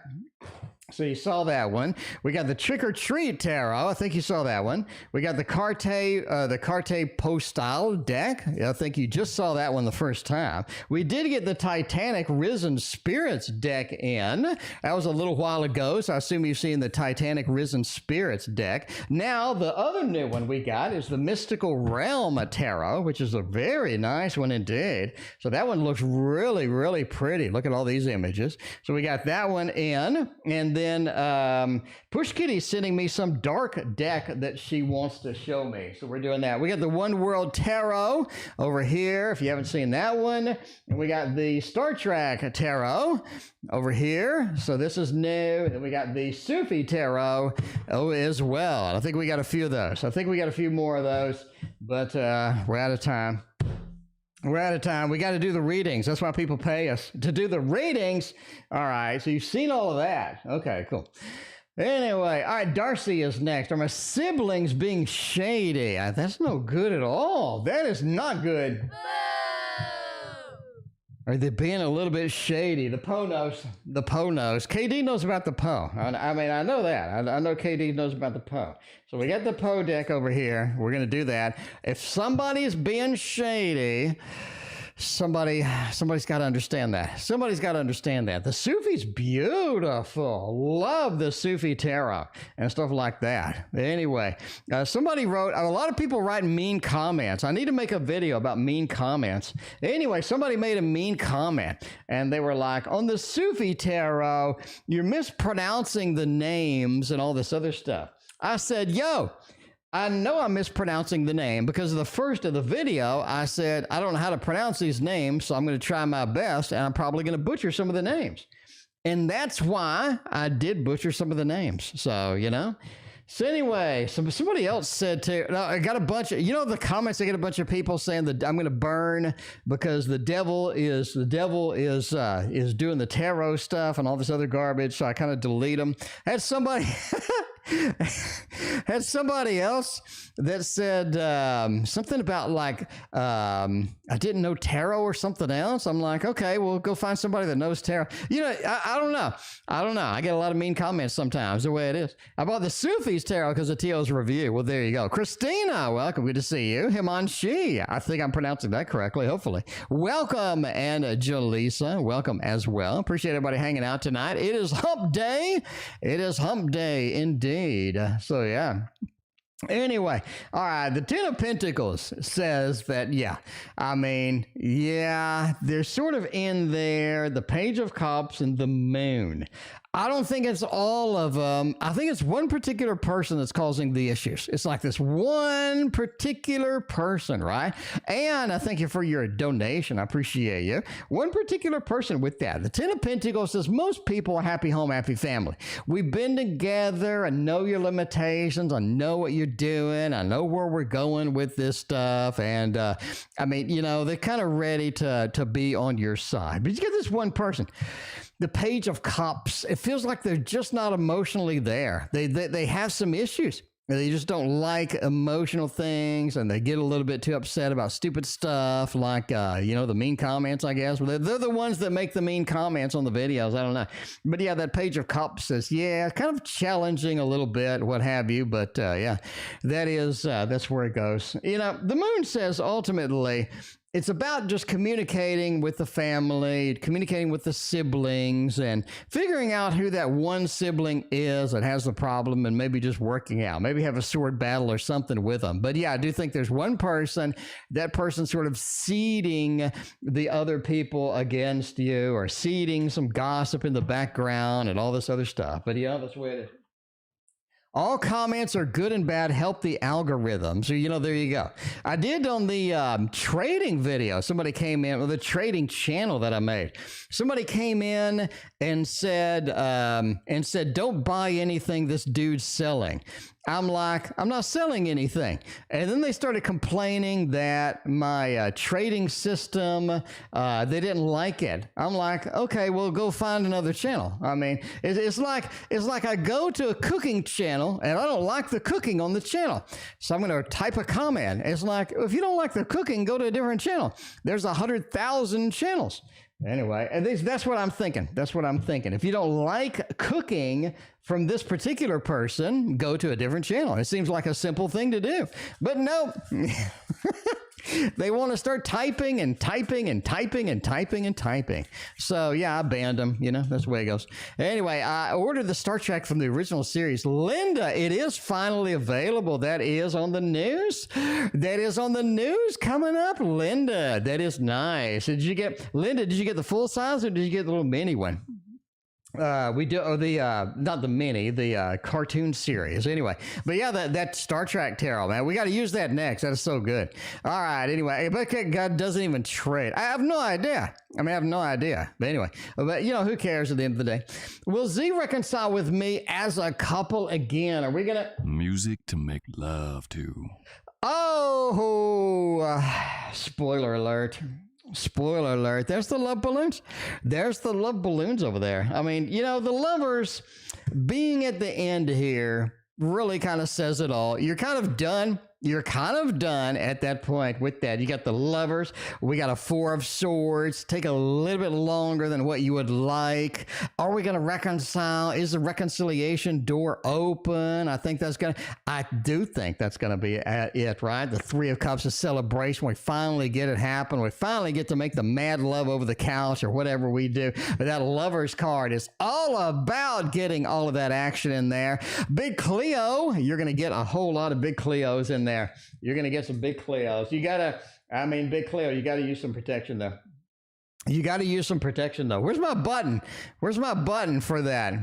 So you saw that one. We got the Trick or Treat Tarot. I think you saw that one. We got the Carte Postale deck. I think you just saw that one the first time. We did get the Titanic Risen Spirits deck in. That was a little while ago, so I assume you've seen the Titanic Risen Spirits deck. Now, the other new one we got is the Mystical Realm Tarot, which is a very nice one indeed. So that one looks really, really pretty. Look at all these images. So we got that one in, and then Push Kitty's sending me some dark deck that she wants to show me. So we're doing that. We got the One World Tarot over here, if you haven't seen that one. And we got the Star Trek Tarot over here. So this is new. And we got the Sufi Tarot as well. And I think we got a few of those. I think we got a few more of those, but we're out of time. We're out of time. We got to do the readings. That's why people pay us to do the readings. All right. So you've seen all of that. Okay, cool. Anyway, all right. Darcy is next. Are my siblings being shady? That's no good at all. That is not good. Are they being a little bit shady? The Poe knows. The Poe knows. KD knows about the Poe. I mean, I know that. I know KD knows about the Poe. So we got the Poe deck over here. We're going to do that. If somebody's being shady, somebody's got to understand that. Somebody's got to understand that. The Sufi's beautiful. Love the Sufi tarot and stuff like that. Anyway, somebody wrote, a lot of people write mean comments. I need to make a video about mean comments. Anyway, somebody made a mean comment and they were like, on the Sufi tarot, you're mispronouncing the names and all this other stuff. I said, yo, I know I'm mispronouncing the name because of the first of the video, I said, I don't know how to pronounce these names, so I'm going to try my best, and I'm probably going to butcher some of the names. And that's why I did butcher some of the names. So, you know. So anyway, somebody else said too, I got a bunch of, you know, the comments, I get a bunch of people saying that I'm going to burn because the devil is doing the tarot stuff and all this other garbage. So I kind of delete them. Had somebody else that said something about like I didn't know tarot or something else. I'm like, okay, well, go find somebody that knows tarot. You know, I don't know. I get a lot of mean comments sometimes, the way it is. I bought the Sufi's tarot because of Teal's review. Well, there you go. Christina, welcome. Good to see you. Himanshi, I think I'm pronouncing that correctly, hopefully. Welcome. And Jaleesa, welcome as well. Appreciate everybody hanging out tonight. It is hump day. It is hump day indeed. So, yeah. Anyway, all right, the Ten of Pentacles says that, yeah, I mean, yeah, they're sort of in there, the Page of Cups and the Moon. I don't think it's all of them. I think it's one particular person that's causing the issues. It's like this one particular person, right? And I thank you for your donation. I appreciate you. One particular person with that. The Ten of Pentacles says most people are happy home, happy family. We've been together. I know your limitations. I know what you're doing. I know where we're going with this stuff. And I mean, you know, they're kind of ready to be on your side. But you get this one person. The Page of Cups, it feels like they're just not emotionally there. They have some issues. They just don't like emotional things, and they get a little bit too upset about stupid stuff, like, you know, the mean comments, I guess. They're the ones that make the mean comments on the videos. I don't know. But, yeah, that Page of Cups says, yeah, kind of challenging a little bit, what have you. But, yeah, that's where it goes. You know, the Moon says, ultimately, it's about just communicating with the family, communicating with the siblings, and figuring out who that one sibling is that has the problem and maybe just working out. Maybe have a sword battle or something with them. But yeah, I do think there's one person, that person sort of seeding the other people against you or seeding some gossip in the background and all this other stuff. But yeah, that's the way it is. All comments are good and bad. Help the algorithm. So, there you go. I did on the trading video. Somebody came in with the trading channel that I made. Somebody came in and said, don't buy anything this dude's selling. I'm like, I'm not selling anything. And then they started complaining that my trading system, they didn't like it. I'm like, okay, well, go find another channel. I mean, it's like I go to a cooking channel and I don't like the cooking on the channel. So I'm going to type a comment. It's like, if you don't like the cooking, go to a different channel. There's 100,000 channels. Anyway, and that's what I'm thinking. That's what I'm thinking. If you don't like cooking from this particular person, go to a different channel. It seems like a simple thing to do. But no, they want to start typing and typing and typing and typing and typing. So, yeah, I banned them. That's the way it goes. Anyway, I ordered the Star Trek from the original series. Linda, it is finally available. That is on the news. That is on the news coming up. Linda, that is nice. Linda, did you get the full size or did you get the little mini one? We do not the mini, the cartoon series. Anyway, but yeah, that Star Trek tarot, man, we got to use that next. That is so good. All right. Anyway, but God doesn't even trade. I have no idea. I have no idea. But anyway, who cares at the end of the day? Will Z reconcile with me as a couple again? Are we gonna music to make love to? Oh, spoiler alert. Spoiler alert. There's the love balloons. There's the love balloons over there. I mean, the lovers being at the end here really kind of says it all. You're kind of done. You're kind of done at that point with that. You got the lovers. We got a 4 of swords. Take a little bit longer than what you would like. Are we going to reconcile? Is the reconciliation door open? I do think that's going to be it, right? The 3 of cups of celebration. We finally get it happen. We finally get to make the mad love over the couch or whatever we do. But that lovers card is all about getting all of that action in there. Big Cleo, you're going to get a whole lot of big Cleos in there. You're going to get some big Cleos. Big Cleo, you got to use some protection though. Where's my button? Where's my button for that?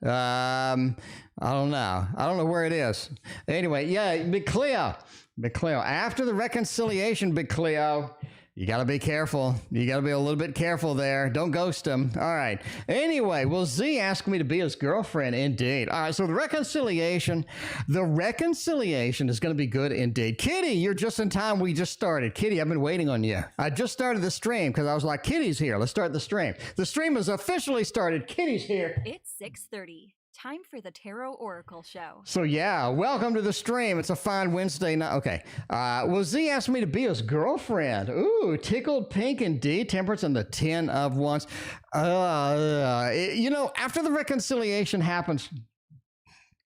I don't know where it is. Anyway, yeah, Big Cleo. After the reconciliation, Big Cleo, you got to be careful. You got to be a little bit careful there. Don't ghost him. All right. Anyway, will Z ask me to be his girlfriend? Indeed. All right. So the reconciliation is going to be good indeed. Kitty, you're just in time. We just started. Kitty, I've been waiting on you. I just started the stream because I was like, Kitty's here. Let's start the stream. The stream has officially started. Kitty's here. It's 6:30. Time for the Tarot Oracle Show. So yeah, welcome to the stream. It's a fine Wednesday night. Okay. Well, Z asked me to be his girlfriend. Ooh, tickled pink indeed. Temperance and the 10 of wands. After the reconciliation happens,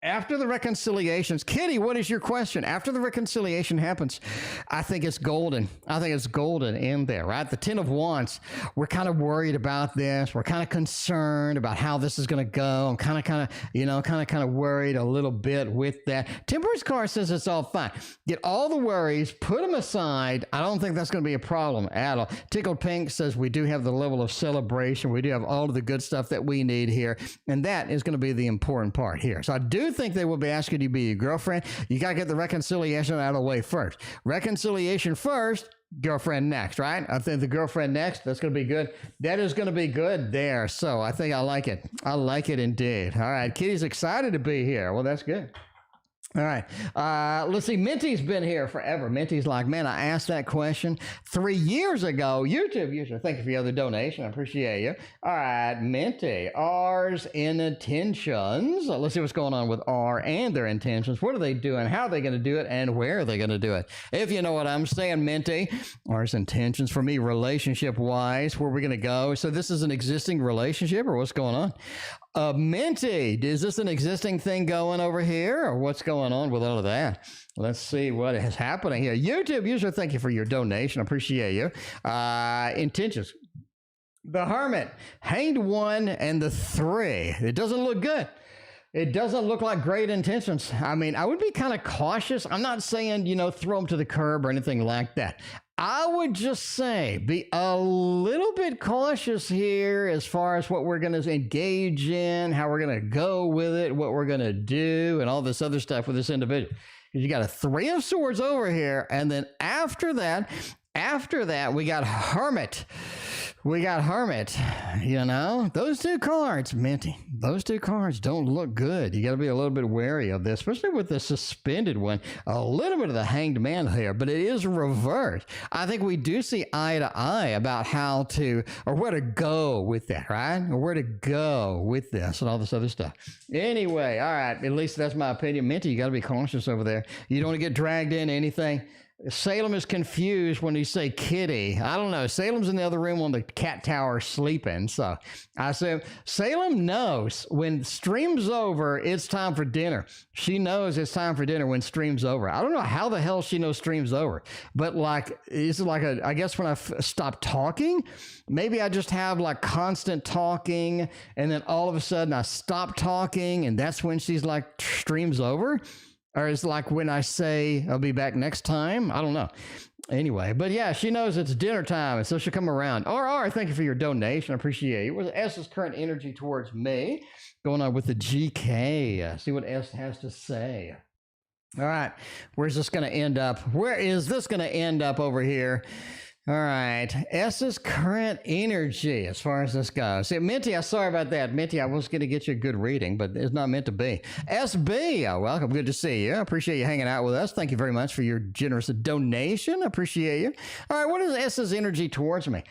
After the reconciliations, Kitty, what is your question? After the reconciliation happens, I think it's golden. I think it's golden in there, right? The 10 of Wands, we're kind of worried about this. We're kind of concerned about how this is going to go. I'm kind of worried a little bit with that. Temperance card says it's all fine. Get all the worries, put them aside. I don't think that's going to be a problem at all. Tickled Pink says we do have the level of celebration. We do have all of the good stuff that we need here. And that is going to be the important part here. So I do think they will be asking you to be your girlfriend. You got to get the reconciliation out of the way first. Reconciliation first, girlfriend next, right? I think the girlfriend next, that's going to be good. That is going to be good there. So I think I like it. I like it indeed. All right. Kitty's excited to be here. Well, that's good. All right. Let's see. Minty's been here forever. Minty's like, man, I asked that question 3 years ago. YouTube user, thank you for the other donation. I appreciate you. All right. Minty, R's intentions. Let's see what's going on with R and their intentions. What are they doing? How are they going to do it? And where are they going to do it? If you know what I'm saying, Minty, R's intentions for me, relationship-wise, where we're going to go. So this is an existing relationship or what's going on? Minty, is this an existing thing going over here or what's going on with all of that? Let's see what is happening here. YouTube user, thank you for your donation. I appreciate you. Intentions. The Hermit, Hanged One, and the 3. It doesn't look good. It doesn't look like great intentions. I mean, I would be kind of cautious. I'm not saying, throw them to the curb or anything like that. I would just say be a little bit cautious here as far as what we're going to engage in, how we're going to go with it, what we're going to do, and all this other stuff with this individual. You got a 3 of Swords over here, and then after that, we got Hermit. We got Hermit, you know. Those 2 cards, Minty, those 2 cards don't look good. You got to be a little bit wary of this, especially with the suspended one. A little bit of the Hanged Man here, but it is reversed. I think we do see eye to eye about how to, or where to go with that, right? Or where to go with this and all this other stuff. Anyway, all right, at least that's my opinion. Minty, you got to be cautious over there. You don't want to get dragged into anything. Salem is confused when you say kitty. I don't know. Salem's in the other room on the cat tower sleeping. So I said, Salem knows when stream's over, it's time for dinner. She knows it's time for dinner when stream's over. I don't know how the hell she knows stream's over. But like, it's like I guess when I stop talking, maybe I just have like constant talking. And then all of a sudden I stop talking. And that's when she's like, stream's over. Or it's like when I say I'll be back next time. I don't know. Anyway, but yeah, she knows it's dinner time, and so she'll come around. RR, thank you for your donation. I appreciate it. What's S's current energy towards me? Going on with the GK. See what S has to say. All right. Where's this going to end up? Where is this going to end up over here? All right. S's current energy as far as this goes. See, Minty, I'm sorry about that. Minty, I was going to get you a good reading, but it's not meant to be. SB, welcome. Good to see you. I appreciate you hanging out with us. Thank you very much for your generous donation. I appreciate you. All right. What is S's energy towards me?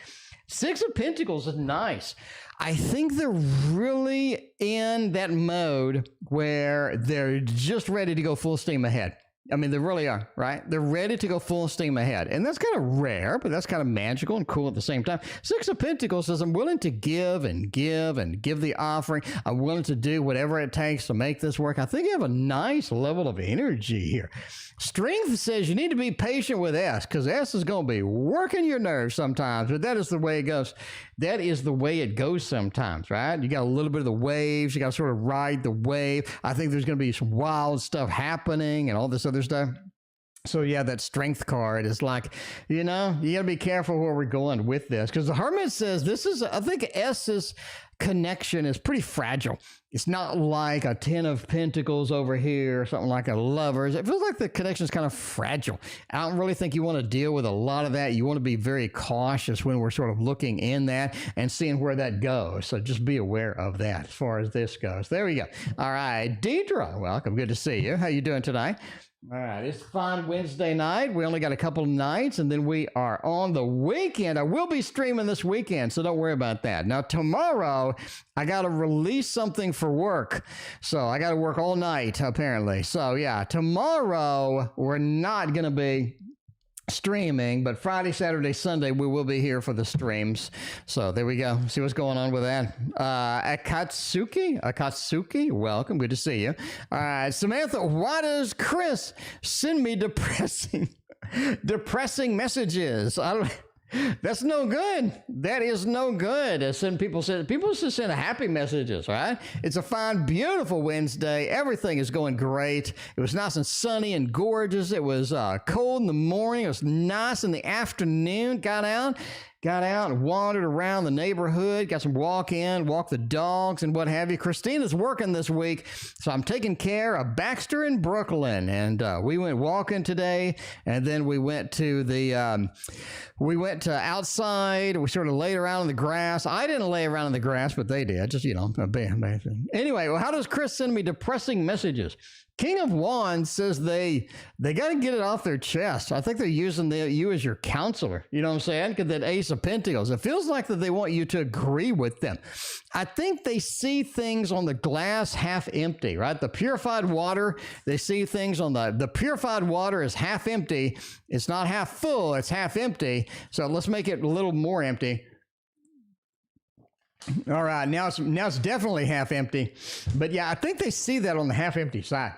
6 of Pentacles is nice. I think they're really in that mode where they're just ready to go full steam ahead. I mean, they really are, right? They're ready to go full steam ahead. And that's kind of rare, but that's kind of magical and cool at the same time. 6 of Pentacles says, I'm willing to give and give and give the offering. I'm willing to do whatever it takes to make this work. I think you have a nice level of energy here. Strength says you need to be patient with S, because S is going to be working your nerves sometimes, but that is the way it goes. That is the way it goes sometimes, right? You got a little bit of the waves. You got to sort of ride the wave. I think there's going to be some wild stuff happening and all this other stuff. So yeah, that strength card is like, you know, you got to be careful where we're going with this, because the Hermit says this is, I think S's connection is pretty fragile. It's not like a 10 of Pentacles over here or something like a Lovers. It feels like the connection is kind of fragile. I don't really think you want to deal with a lot of that. You want to be very cautious when we're sort of looking in that and seeing where that goes. So just be aware of that as far as this goes. There we go. All right, Deidre, welcome. Good to see you. How you doing today? All right, it's fine Wednesday night. We only got a couple of nights, and then we are on the weekend. I will be streaming this weekend, so don't worry about that. Now, tomorrow, I got to release something for work. So I got to work all night, apparently. So, yeah, tomorrow, we're not going to be streaming, but Friday, Saturday, Sunday, we will be here for the streams. So there we go. See what's going on with that. Akatsuki, welcome. Good to see you. All right, Samantha, why does Chris send me depressing messages? That's no good. That is no good. People should send happy messages, right? It's a fine, beautiful Wednesday. Everything is going great. It was nice and sunny and gorgeous. It was cold in the morning. It was nice in the afternoon. Got out and wandered around the neighborhood, got some walk the dogs and what have you. Christina's working this week, so I'm taking care of Baxter in Brooklyn. And we went walking today, and then we went to outside. We sort of laid around in the grass. I didn't lay around in the grass, but they did. Just, Anyway, well, how does Chris send me depressing messages? King of Wands says they got to get it off their chest. I think they're using you as your counselor. You know what I'm saying? Because that Ace of Pentacles, it feels like that they want you to agree with them. I think they see things on the glass half empty, right? The purified water, they see things on the purified water is half empty. It's not half full, it's half empty. So let's make it a little more empty. All right, now it's definitely half empty. But yeah, I think they see that on the half empty side.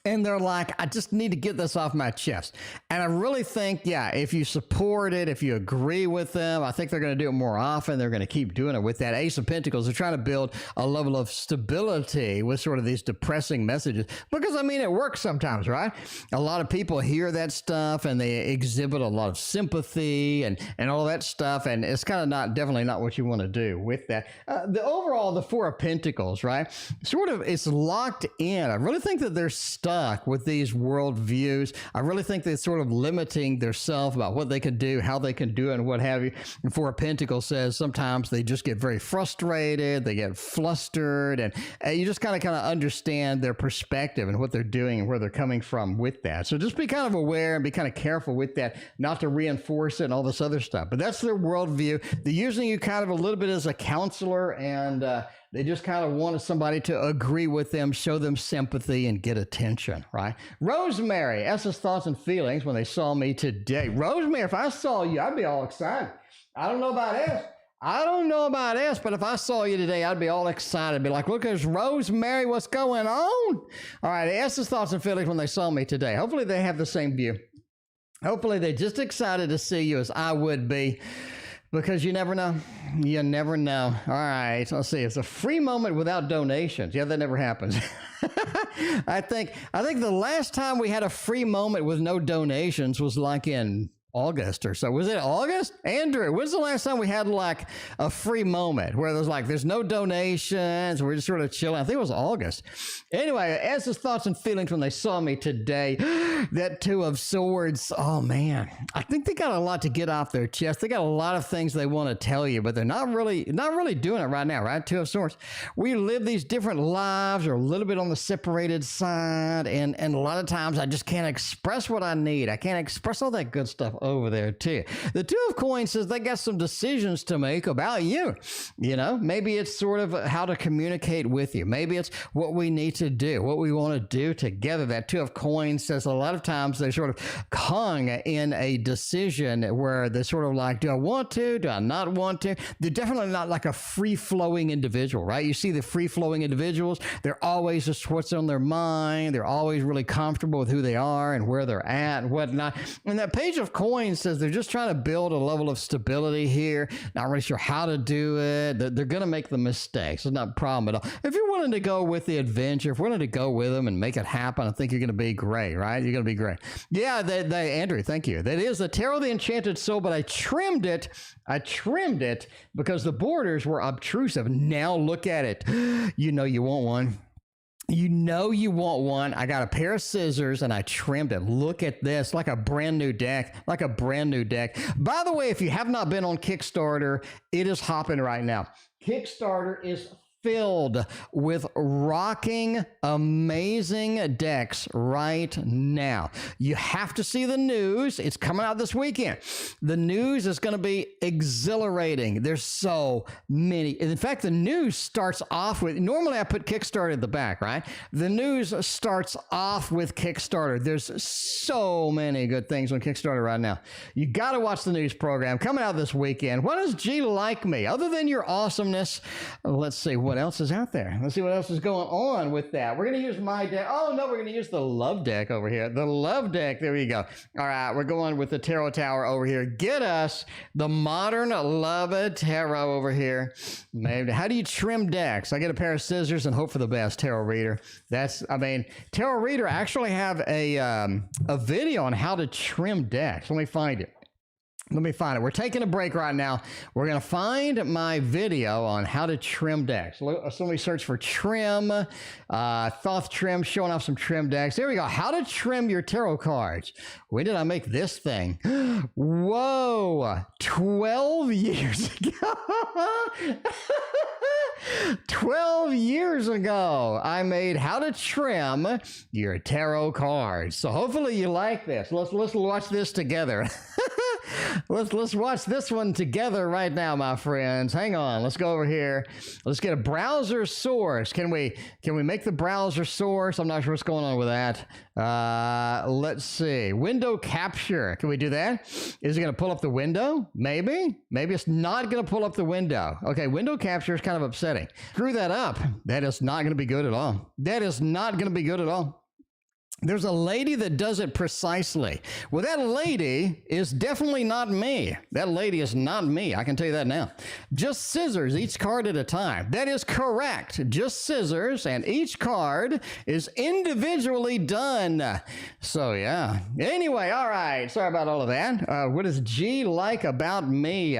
And they're like, I just need to get this off my chest. And I really think, yeah, if you support it, if you agree with them, I think they're going to do it more often. They're going to keep doing it with that Ace of Pentacles. They're trying to build a level of stability with sort of these depressing messages. Because, I mean, it works sometimes, right? A lot of people hear that stuff and they exhibit a lot of sympathy and all that stuff. And it's kind of definitely not what you want to do with that. The Four of Pentacles, right? Sort of, it's locked in. I really think that they're stuck with these world views. I really think they're sort of limiting themselves about what they can do, how they can do it, and what have you. And Four of Pentacles says sometimes they just get very frustrated, they get flustered, and you just kind of understand their perspective and what they're doing and where they're coming from with that. So just be kind of aware and be kind of careful with that, not to reinforce it and all this other stuff. But that's their worldview. They're using you kind of a little bit as a counselor, and they just kind of wanted somebody to agree with them, show them sympathy, and get attention, right? Rosemary, S's thoughts and feelings when they saw me today. Rosemary, if I saw you, I'd be all excited. I don't know about S, but if I saw you today, I'd be all excited. I'd be like, look, there's Rosemary, what's going on? All right, S's thoughts and feelings when they saw me today. Hopefully they have the same view. Hopefully they're just excited to see you as I would be. Because you never know. You never know. All right. Let's see. It's a free moment without donations. Yeah, that never happens. I think the last time we had a free moment with no donations was like in August or so. Was it August? Andrew, when's the last time we had like a free moment where there's no donations, we're just sort of chilling? I think it was August. Anyway, S's thoughts and feelings when they saw me today. That Two of Swords. Oh man, I think they got a lot to get off their chest. They got a lot of things they want to tell you, but they're not really doing it right now, right? Two of Swords. We live these different lives, or a little bit on the separated side, and a lot of times I just can't express what I need. I can't express all that good stuff over there too. The Two of Coins says they got some decisions to make about you. You know, maybe it's sort of how to communicate with you. Maybe it's what we need to do, what we want to do together. That Two of Coins says a lot of times they sort of hung in a decision where they're sort of like, do I want to? Do I not want to? They're definitely not like a free-flowing individual, right? You see the free-flowing individuals, they're always just what's on their mind. They're always really comfortable with who they are and where they're at and whatnot. And that Page of Coins says they're just trying to build a level of stability here. Not really sure how to do it. They're going to make the mistakes. It's not a problem at all. If you're willing to go with the adventure, if you're willing to go with them and make it happen, I think you're going to be great, right? You're going to be great. Yeah, Andrew, thank you. That is the Tarot of the Enchanted Soul, but I trimmed it because the borders were obtrusive. Now look at it. You know you want one. You know you want one. I got a pair of scissors and I trimmed it. Look at this, like a brand new deck, By the way, if you have not been on Kickstarter, it is hopping right now. Kickstarter is filled with rocking, amazing decks right now. You have to see the news. It's coming out this weekend. The news is going to be exhilarating. There's so many. In fact, the news starts off with, normally I put Kickstarter at the back, right? The news starts off with Kickstarter. There's so many good things on Kickstarter right now. You got to watch the news program coming out this weekend. What does G like me? Other than your awesomeness, let's see what else is out there. Let's see what else is going on with that. We're going to use my deck. Oh, no, we're going to use the love deck over here. The love deck. There we go. All right, we're going with the Tarot Tower over here. Get us the Modern Love Tarot over here. Maybe. How do you trim decks? I get a pair of scissors and hope for the best, Tarot Reader. Tarot Reader actually have a video on how to trim decks. Let me find it. We're taking a break right now. We're going to find my video on how to trim decks. So let me search for trim, Thoth trim, showing off some trim decks. There we go. How to trim your tarot cards. When did I make this thing? Whoa, 12 years ago. 12 years ago, I made how to trim your tarot cards. So hopefully you like this. Let's watch this together. Let's watch this one together right now, my friends. Hang on. Let's go over here. Let's get a browser source. Can we make the browser source? I'm not sure what's going on with that. Let's see. Window capture. Can we do that? Is it going to pull up the window? Maybe it's not going to pull up the window. Okay, window capture is kind of upsetting. Screw that up. That is not going to be good at all. There's a lady that does it precisely. Well, that lady is definitely not me. That lady is not me. I can tell you that now. Just scissors, each card at a time. That is correct. Just scissors, and each card is individually done. So, yeah. Anyway, all right. Sorry about all of that. What does G like about me?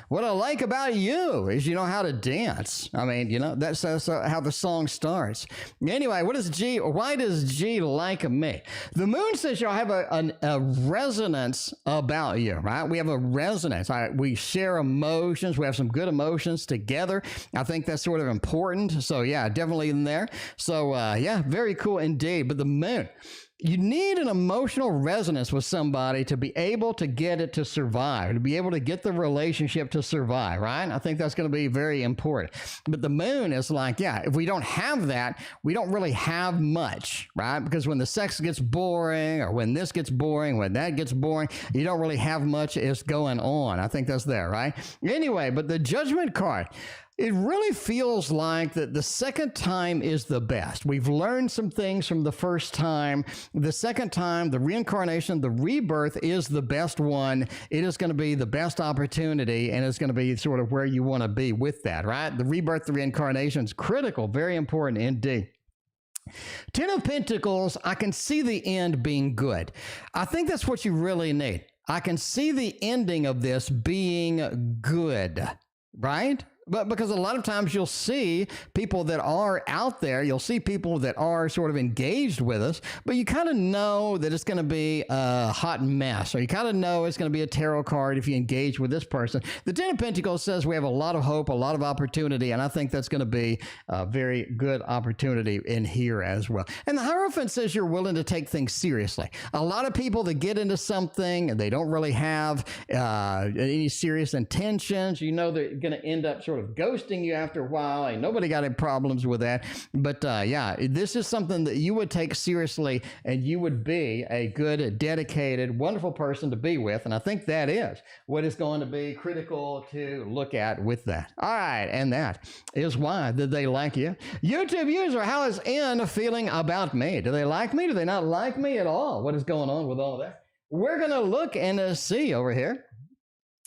What I like about you is you know how to dance. I mean, you know, that's how the song starts. Anyway, why does G like me? The moon says you'll have a resonance about you, right? We have a resonance. We share emotions. We have some good emotions together. I think that's sort of important. So yeah, definitely in there. So yeah, very cool indeed. But the moon, you need an emotional resonance with somebody to be able to get it to survive, to be able to get the relationship to survive, right? I think that's going to be very important. But the moon is like, yeah, if we don't have that, we don't really have much, right? Because when the sex gets boring, or when this gets boring, when that gets boring, you don't really have much is going on. I think that's there, right? Anyway, but the judgment card, it really feels like that the second time is the best. We've learned some things from the first time. The second time, the reincarnation, the rebirth is the best one. It is going to be the best opportunity, and it's going to be sort of where you want to be with that, right? The rebirth, the reincarnation is critical, very important indeed. Ten of Pentacles, I can see the end being good. I think that's what you really need. I can see the ending of this being good, right? But because a lot of times you'll see people that are out there, you'll see people that are sort of engaged with us, but you kind of know that it's going to be a hot mess, or you kind of know it's going to be a tarot card if you engage with this person. The Ten of Pentacles says we have a lot of hope, a lot of opportunity, and I think that's going to be a very good opportunity in here as well. And the Hierophant says you're willing to take things seriously. A lot of people that get into something and they don't really have any serious intentions, you know they're going to end up sort of ghosting you after a while. Ain't nobody got any problems with that. But yeah, this is something that you would take seriously, and you would be a good, dedicated, wonderful person to be with. And I think that is what is going to be critical to look at with that. All right, and that is why did they like you. YouTube user, how is N feeling about me? Do they like me? Do they not like me at all? What is going on with all of that? We're going to look and see over here.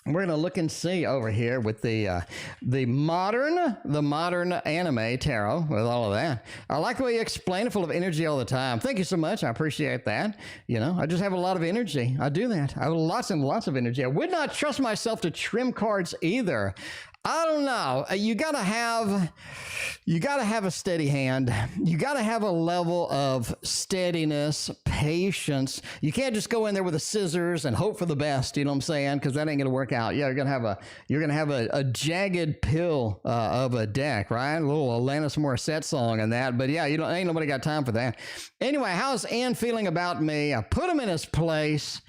We're going to look and see over here with the modern anime tarot with all of that. I like the way you explain it, full of energy all the time. Thank you so much. I appreciate that. You know, I just have a lot of energy. I do that. I have lots and lots of energy. I would not trust myself to trim cards either. I don't know. You gotta have a steady hand. You gotta have a level of steadiness, patience. You can't just go in there with the scissors and hope for the best. You know what I'm saying? Because that ain't gonna work out. Yeah, you're gonna have a jagged pill of a deck, right? A little Alanis Morissette song and that. But yeah, ain't nobody got time for that. Anyway, how's Ann feeling about me? I put him in his place.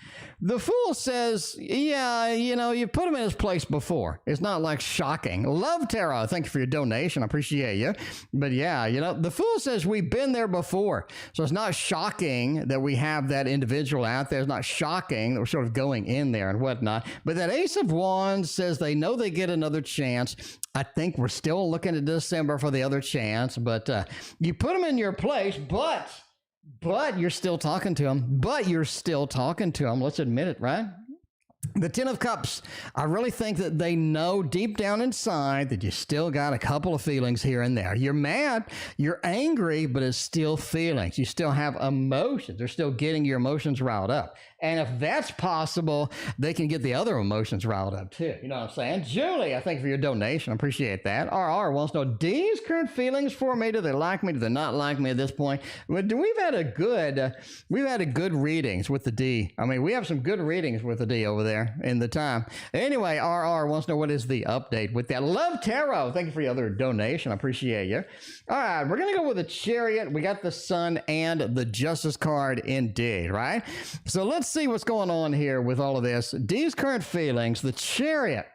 The Fool says, yeah, you know, you put him in his place before. It's not like shocking. Love Tarot, thank you for your donation. I appreciate you. But yeah, you know, the Fool says we've been there before. So it's not shocking that we have that individual out there. It's not shocking that we're sort of going in there and whatnot. But that Ace of Wands says they know they get another chance. I think we're still looking at December for the other chance. But you put him in your place, but you're still talking to him. Let's admit it, right? The Ten of Cups, I really think that they know deep down inside that you still got a couple of feelings here and there. You're mad, you're angry, but it's still feelings. You still have emotions. They're still getting your emotions riled up. And if that's possible, they can get the other emotions riled up too. You know what I'm saying? Julie, I thank you for your donation. I appreciate that. RR wants to know, D's current feelings for me. Do they like me? Do they not like me at this point? We've had a good readings with the D. I mean, we have some good readings with the D over there in the time. Anyway, RR wants to know what is the update with that. Love Tarot. Thank you for your other donation. I appreciate you. All right, we're going to go with the Chariot. We got the Sun and the Justice card indeed, right? So let's see what's going on here with all of this. D's current feelings, the Chariot.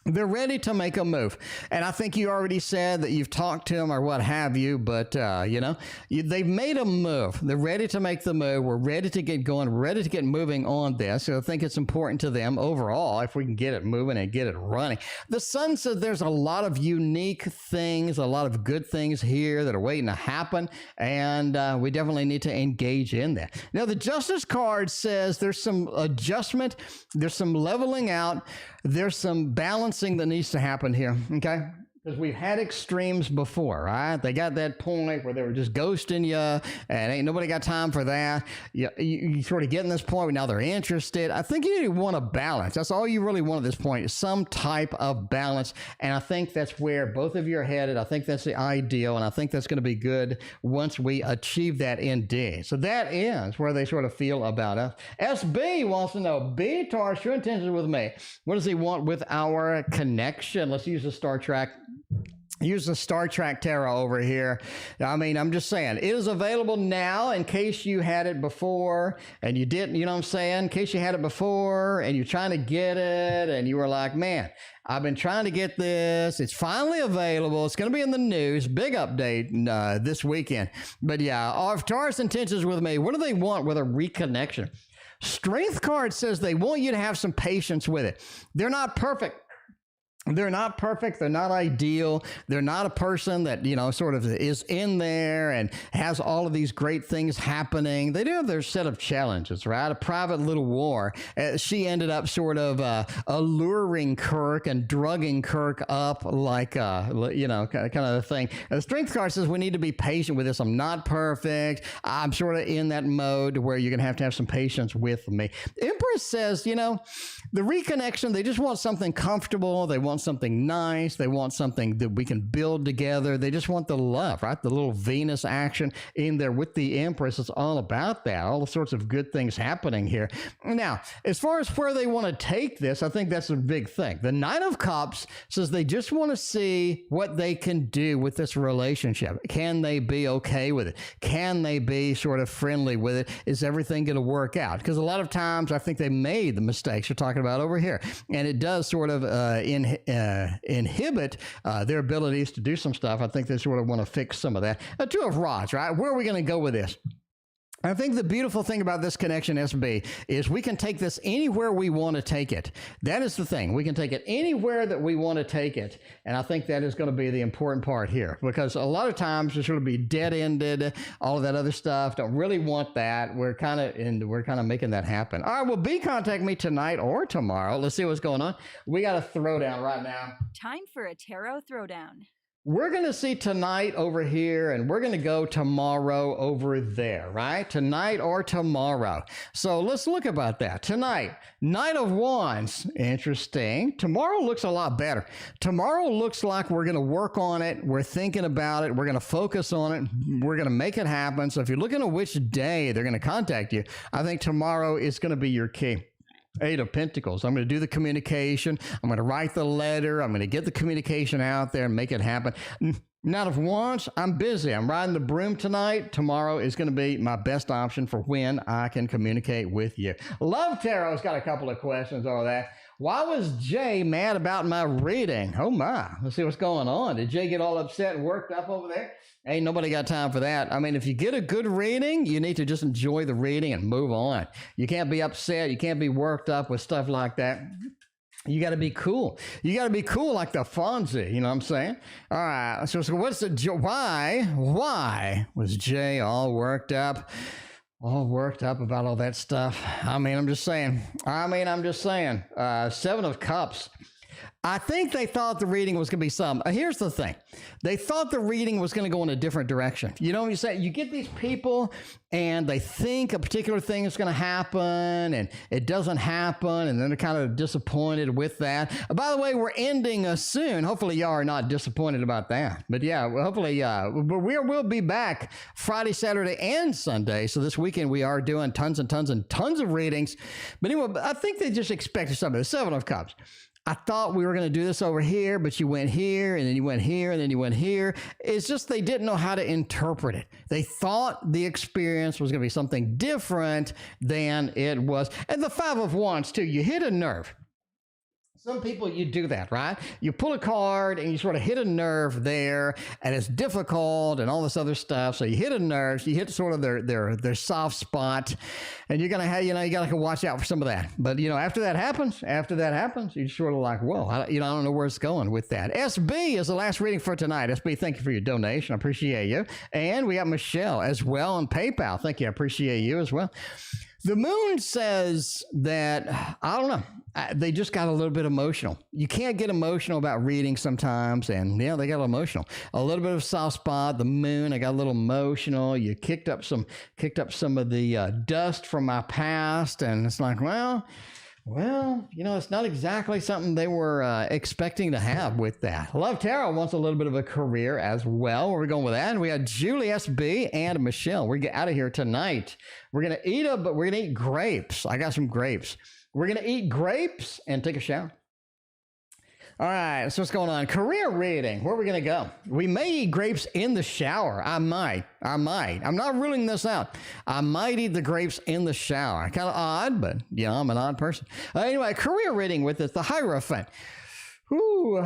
They're ready to make a move. And I think you already said that you've talked to them or what have you, but, they've made a move. They're ready to make the move. We're ready to get going, ready to get moving on this. So I think it's important to them overall if we can get it moving and get it running. The sun says there's a lot of unique things, a lot of good things here that are waiting to happen, and we definitely need to engage in that. Now, the Justice card says there's some adjustment, there's some leveling out, there's some balancing that needs to happen here, okay? Because we've had extremes before, right? They got that point where they were just ghosting you, and ain't nobody got time for that. You sort of get in this point where now they're interested. I think you want a balance. That's all you really want at this point, is some type of balance, and I think that's where both of you are headed. I think that's the ideal, and I think that's going to be good once we achieve that indeed. So that is where they sort of feel about us. SB wants to know, B, Taurus, your intentions with me. What does he want with our connection? Let's use the Star Trek Tarot over here. I mean, I'm just saying, it is available now in case you had it before and you didn't, you know what I'm saying? In case you had it before and you're trying to get it and you were like, man, I've been trying to get this. It's finally available. It's going to be in the news. Big update this weekend. But yeah, if Taurus intentions with me, what do they want with a reconnection? Strength card says they want you to have some patience with it. They're not perfect. They're not perfect. They're not ideal. They're not a person that, sort of is in there and has all of these great things happening. They do have their set of challenges, right? A private little war. She ended up sort of alluring Kirk and drugging Kirk up like, kind of a thing. The Strength card says we need to be patient with this. I'm not perfect. I'm sort of in that mode where you're going to have some patience with me. Empress says, the reconnection, they just want something comfortable. They want something nice. They want something that we can build together. They just want the love, right? The little Venus action in there with the Empress. It's all about that. All the sorts of good things happening here. Now, as far as where they want to take this, I think that's a big thing. The Knight of Cups says they just want to see what they can do with this relationship. Can they be okay with it? Can they be sort of friendly with it? Is everything going to work out? Because a lot of times I think they made the mistakes you're talking about over here. And it does sort of inhibit their abilities to do some stuff. I think they sort of want to fix some of that. Two of Rods, right? Where are we going to go with this? I think the beautiful thing about this connection, SB, is we can take this anywhere we want to take it. That is the thing. We can take it anywhere that we want to take it. And I think that is going to be the important part here, because a lot of times it's going to be dead-ended, all of that other stuff. Don't really want that. We're kind of making that happen. All right, well, B, contact me tonight or tomorrow. Let's see what's going on. We got a throwdown right now. Time for a tarot throwdown. We're going to see tonight over here, and we're going to go tomorrow over there, right? Tonight or tomorrow. So let's look about that. Tonight, Knight of Wands. Interesting. Tomorrow looks a lot better. Tomorrow looks like we're going to work on it. We're thinking about it. We're going to focus on it. We're going to make it happen. So if you're looking at which day they're going to contact you, I think tomorrow is going to be your key. Eight of Pentacles. I'm going to do the communication. I'm going to write the letter. I'm going to get the communication out there and make it happen. Knight of Wands, I'm busy. I'm riding the broom tonight. Tomorrow is going to be my best option for when I can communicate with you. Love Tarot's got a couple of questions over that. Why was Jay mad about my reading? Oh my. Let's see what's going on. Did Jay get all upset and worked up over there? Ain't nobody got time for that. I mean, if you get a good reading, you need to just enjoy the reading and move on. You can't be upset. You can't be worked up with stuff like that. You got to be cool. You got to be cool like the Fonzie. You know what I'm saying? All right. So what's the why was Jay all worked up? All worked up about all that stuff. I'm just saying. Seven of Cups. I think they thought the reading was going to be some. Here's the thing. They thought the reading was going to go in a different direction. You know what I'm saying? You get these people and they think a particular thing is going to happen and it doesn't happen, and then they're kind of disappointed with that. By the way, we're ending soon. Hopefully y'all are not disappointed about that. But yeah, well, hopefully we'll be back Friday, Saturday, and Sunday. So this weekend we are doing tons and tons and tons of readings. But anyway, I think they just expected something. The Seven of Cups. I thought we were going to do this over here, but you went here, and then you went here, and then you went here. It's just they didn't know how to interpret it. They thought the experience was going to be something different than it was. And the Five of Wands, too. You hit a nerve. Some people, you do that, right? You pull a card and you sort of hit a nerve there, and it's difficult and all this other stuff. So you hit a nerve, you hit sort of their soft spot, and you're gonna have, you gotta watch out for some of that. But after that happens, you're sort of like, whoa, I don't know where it's going with that. SB is the last reading for tonight. SB, thank you for your donation. I appreciate you. And we got Michelle as well on PayPal. Thank you. I appreciate you as well. The moon says that, I don't know, they just got a little bit emotional. You can't get emotional about reading sometimes, and they got a little emotional. A little bit of soft spot, the moon, I got a little emotional. You kicked up some of the dust from my past, and it's like, well, it's not exactly something they were expecting to have with that. Love Tarot wants a little bit of a career as well. Where are we going with that? And we got Julie SB and Michelle. We're get out of here tonight. We're going to eat but we're going to eat grapes. I got some grapes. We're going to eat grapes and take a shower. All right, so what's going on? Career reading. Where are we going to go? We may eat grapes in the shower. I might. I'm not ruling this out. I might eat the grapes in the shower. Kind of odd, but I'm an odd person. Anyway, career reading with it, the Hierophant. Ooh,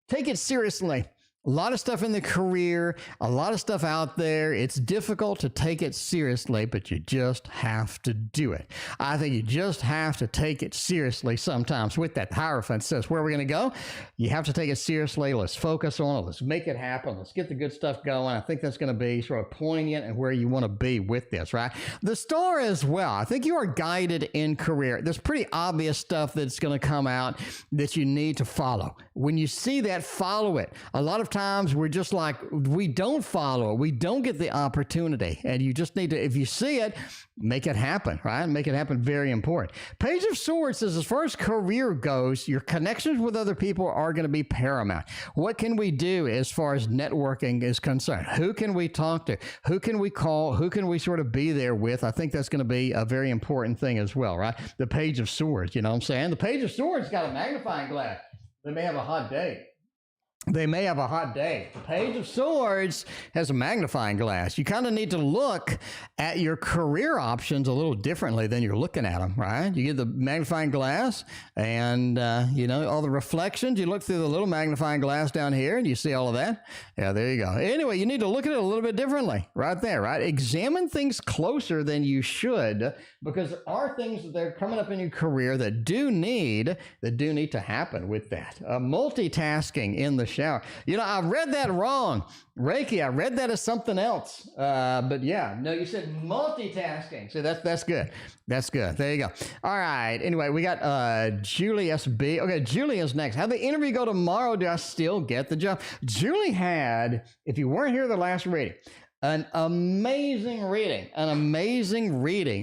take it seriously. A lot of stuff in the career, a lot of stuff out there. It's difficult to take it seriously, but you just have to do it. I think you just have to take it seriously sometimes. With that, Hierophant says, where are we going to go? You have to take it seriously. Let's focus on it. Let's make it happen. Let's get the good stuff going. I think that's going to be sort of poignant and where you want to be with this, right? The Star as well. I think you are guided in career. There's pretty obvious stuff that's going to come out that you need to follow. When you see that, follow it. A lot of times we're just like, we don't follow it. We don't get the opportunity. And you just need to, if you see it, make it happen, right? Make it happen. Very important. Page of Swords says, as far as career goes, your connections with other people are going to be paramount. What can we do as far as networking is concerned? Who can we talk to? Who can we call? Who can we sort of be there with? I think that's going to be a very important thing as well, right? The Page of Swords, you know what I'm saying? The Page of Swords got a magnifying glass. They may have a hot day. They may have a hot day. The Page of Swords has a magnifying glass. You kind of need to look at your career options a little differently than you're looking at them, right? You get the magnifying glass and, all the reflections. You look through the little magnifying glass down here and you see all of that. Yeah, there you go. Anyway, you need to look at it a little bit differently right there, right? Examine things closer than you should, because there are things that are coming up in your career that do need to happen with that. Multitasking in the shower. I read that wrong. Reiki, I read that as something else. But yeah, no, you said multitasking. So that's good. That's good. There you go. All right. Anyway, we got Julie SB. Okay, Julie is next. How'd the interview go tomorrow? Do I still get the job? Julie had, if you weren't here the last reading, an amazing reading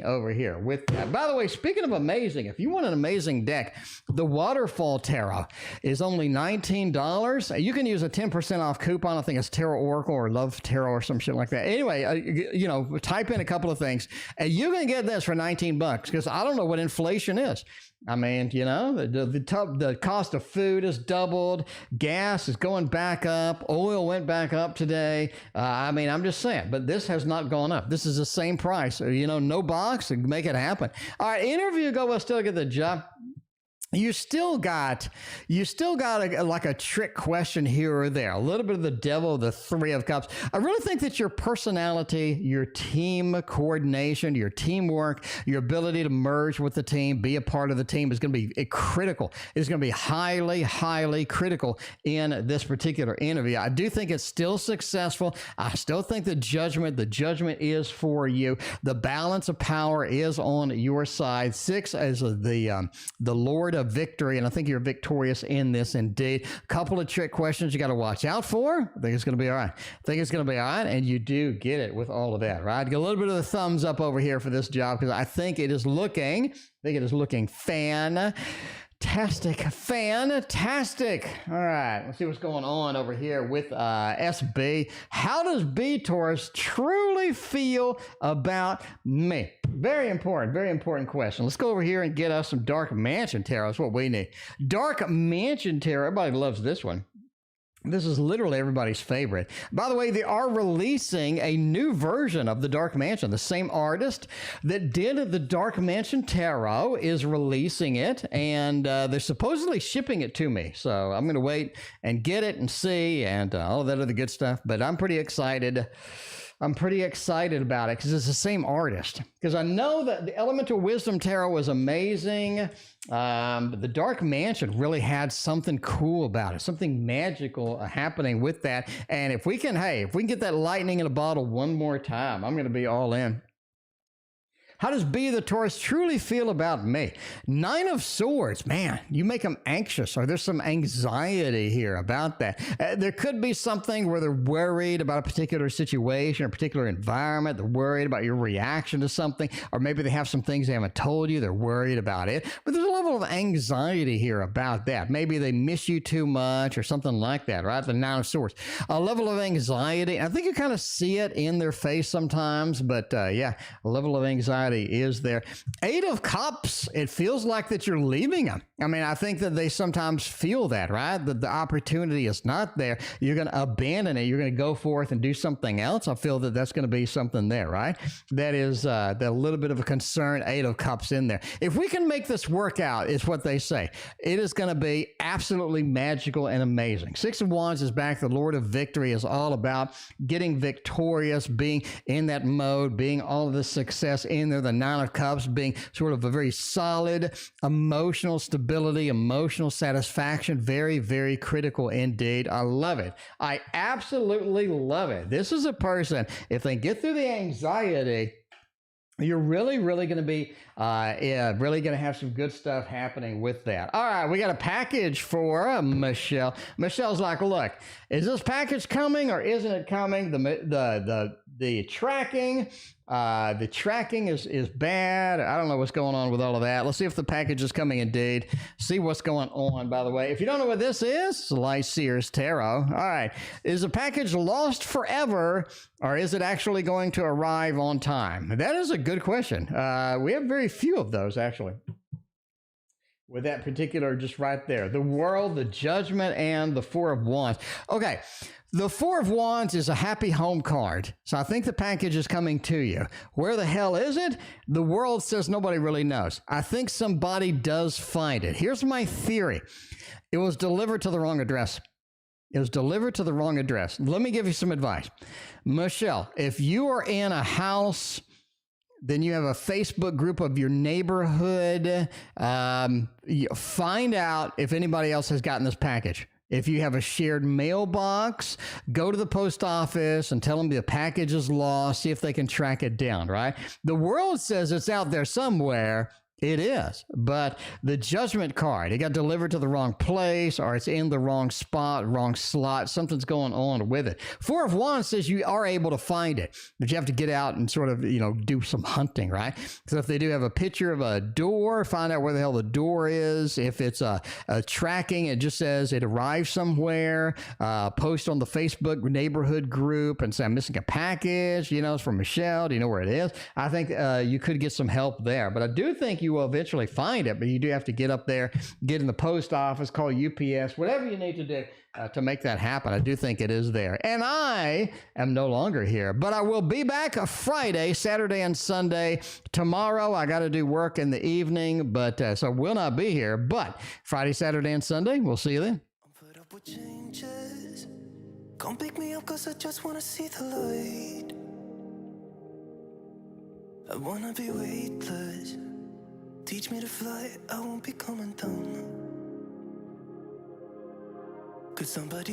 over here with that. By the way, speaking of amazing, if you want an amazing deck, the Waterfall Tarot is only $19. You can use a 10% off coupon. I think it's Tarot Oracle or Love Tarot or some shit like that. Anyway, type in a couple of things and you can get this for $19 because I don't know what inflation is. I mean, the cost of food has doubled. Gas is going back up. Oil went back up today. I'm just saying, but this has not gone up. This is the same price. No box, make it happen. All right, interview go, we'll still get the job. You still got a trick question here or there, a little bit of the devil, the Three of Cups. I really think that your personality, your team coordination, your teamwork, your ability to merge with the team, be a part of the team is going to be critical. It's going to be highly, highly critical in this particular interview. I do think it's still successful. I still think the judgment is for you. The balance of power is on your side. 6 is the Lord of victory, and I think you're victorious in this indeed. A couple of trick questions you got to watch out for. I think it's going to be all right. And you do get it with all of that, right? Get a little bit of the thumbs up over here for this job because I think it is looking fantastic. All right, let's see what's going on over here with SB. How does B Taurus truly feel about me? Very important question. Let's go over here and get us some Dark Mansion Tarot. That's what we need. Dark Mansion Tarot. Everybody loves this one. This is literally everybody's favorite. By the way, they are releasing a new version of the Dark Mansion. The same artist that did the Dark Mansion Tarot is releasing it, and they're supposedly shipping it to me. So I'm going to wait and get it and see and all that other good stuff. But I'm pretty excited. I'm pretty excited about it because it's the same artist. Because I know that the Elemental Wisdom Tarot was amazing. But the Dark Mansion really had something cool about it, something magical happening with that. And if we can, hey, if we can get that lightning in a bottle one more time, I'm going to be all in. How does B the Taurus truly feel about me? 9 of Swords, man, you make them anxious, or there's some anxiety here about that. There could be something where they're worried about a particular situation or a particular environment. They're worried about your reaction to something, or maybe they have some things they haven't told you. They're worried about it. But there's a level of anxiety here about that. Maybe they miss you too much or something like that, right? The 9 of Swords. A level of anxiety. I think you kind of see it in their face sometimes, but yeah, a level of anxiety is there. 8 of Cups, it feels like that you're leaving them. I mean, I think that they sometimes feel that, right? That the opportunity is not there. You're going to abandon it. You're going to go forth and do something else. I feel that that's going to be something there, right? That is that little bit of a concern. 8 of Cups in there. If we can make this work out, is what they say. It is going to be absolutely magical and amazing. 6 of Wands is back. The Lord of Victory is all about getting victorious, being in that mode, being all of the success in there. The 9 of Cups being sort of a very solid emotional stability, emotional satisfaction. Very, very critical indeed. I love it. I absolutely love it. This is a person, if they get through the anxiety, you're really, really going to be, really going to have some good stuff happening with that. All right, we got a package for Michelle. Michelle's like, look, is this package coming or isn't it coming? The tracking is bad. I don't know what's going on with all of that. Let's see if the package is coming indeed. See what's going on, by the way. If you don't know what this is, it's Light Seers Tarot. All right. Is the package lost forever, or is it actually going to arrive on time? That is a good question. We have very few of those, actually. With that particular, just right there. The World, the Judgment, and the 4 of Wands. Okay. The 4 of Wands is a happy home card. So I think the package is coming to you. Where the hell is it? The World says nobody really knows. I think somebody does find it. Here's my theory. It was delivered to the wrong address. It was delivered to the wrong address. Let me give you some advice. Michelle, if you are in a house, then you have a Facebook group of your neighborhood, find out if anybody else has gotten this package. If you have a shared mailbox, go to the post office and tell them the package is lost, see if they can track it down, right? The World says it's out there somewhere. It is, but the Judgment card, it got delivered to the wrong place, or it's in the wrong spot, wrong slot. Something's going on with it. 4 of Wands says you are able to find it, but you have to get out and sort of, do some hunting, right? So if they do have a picture of a door, find out where the hell the door is. If it's a tracking, it just says it arrived somewhere. Post on the Facebook neighborhood group and say, I'm missing a package. It's from Michelle. Do you know where it is? I think you could get some help there, but I do think you will eventually find it, but you do have to get up there, get in the post office, call UPS, whatever you need to do to make that happen. I do think it is there. And I am no longer here, but I will be back Friday, Saturday, and Sunday. Tomorrow, I got to do work in the evening, but so I will not be here, but Friday, Saturday, and Sunday, we'll see you then. Put up with changes. Come pick me up, 'cause I just wanna see the light. I wanna be weightless. Teach me to fly, I won't be coming down. Could somebody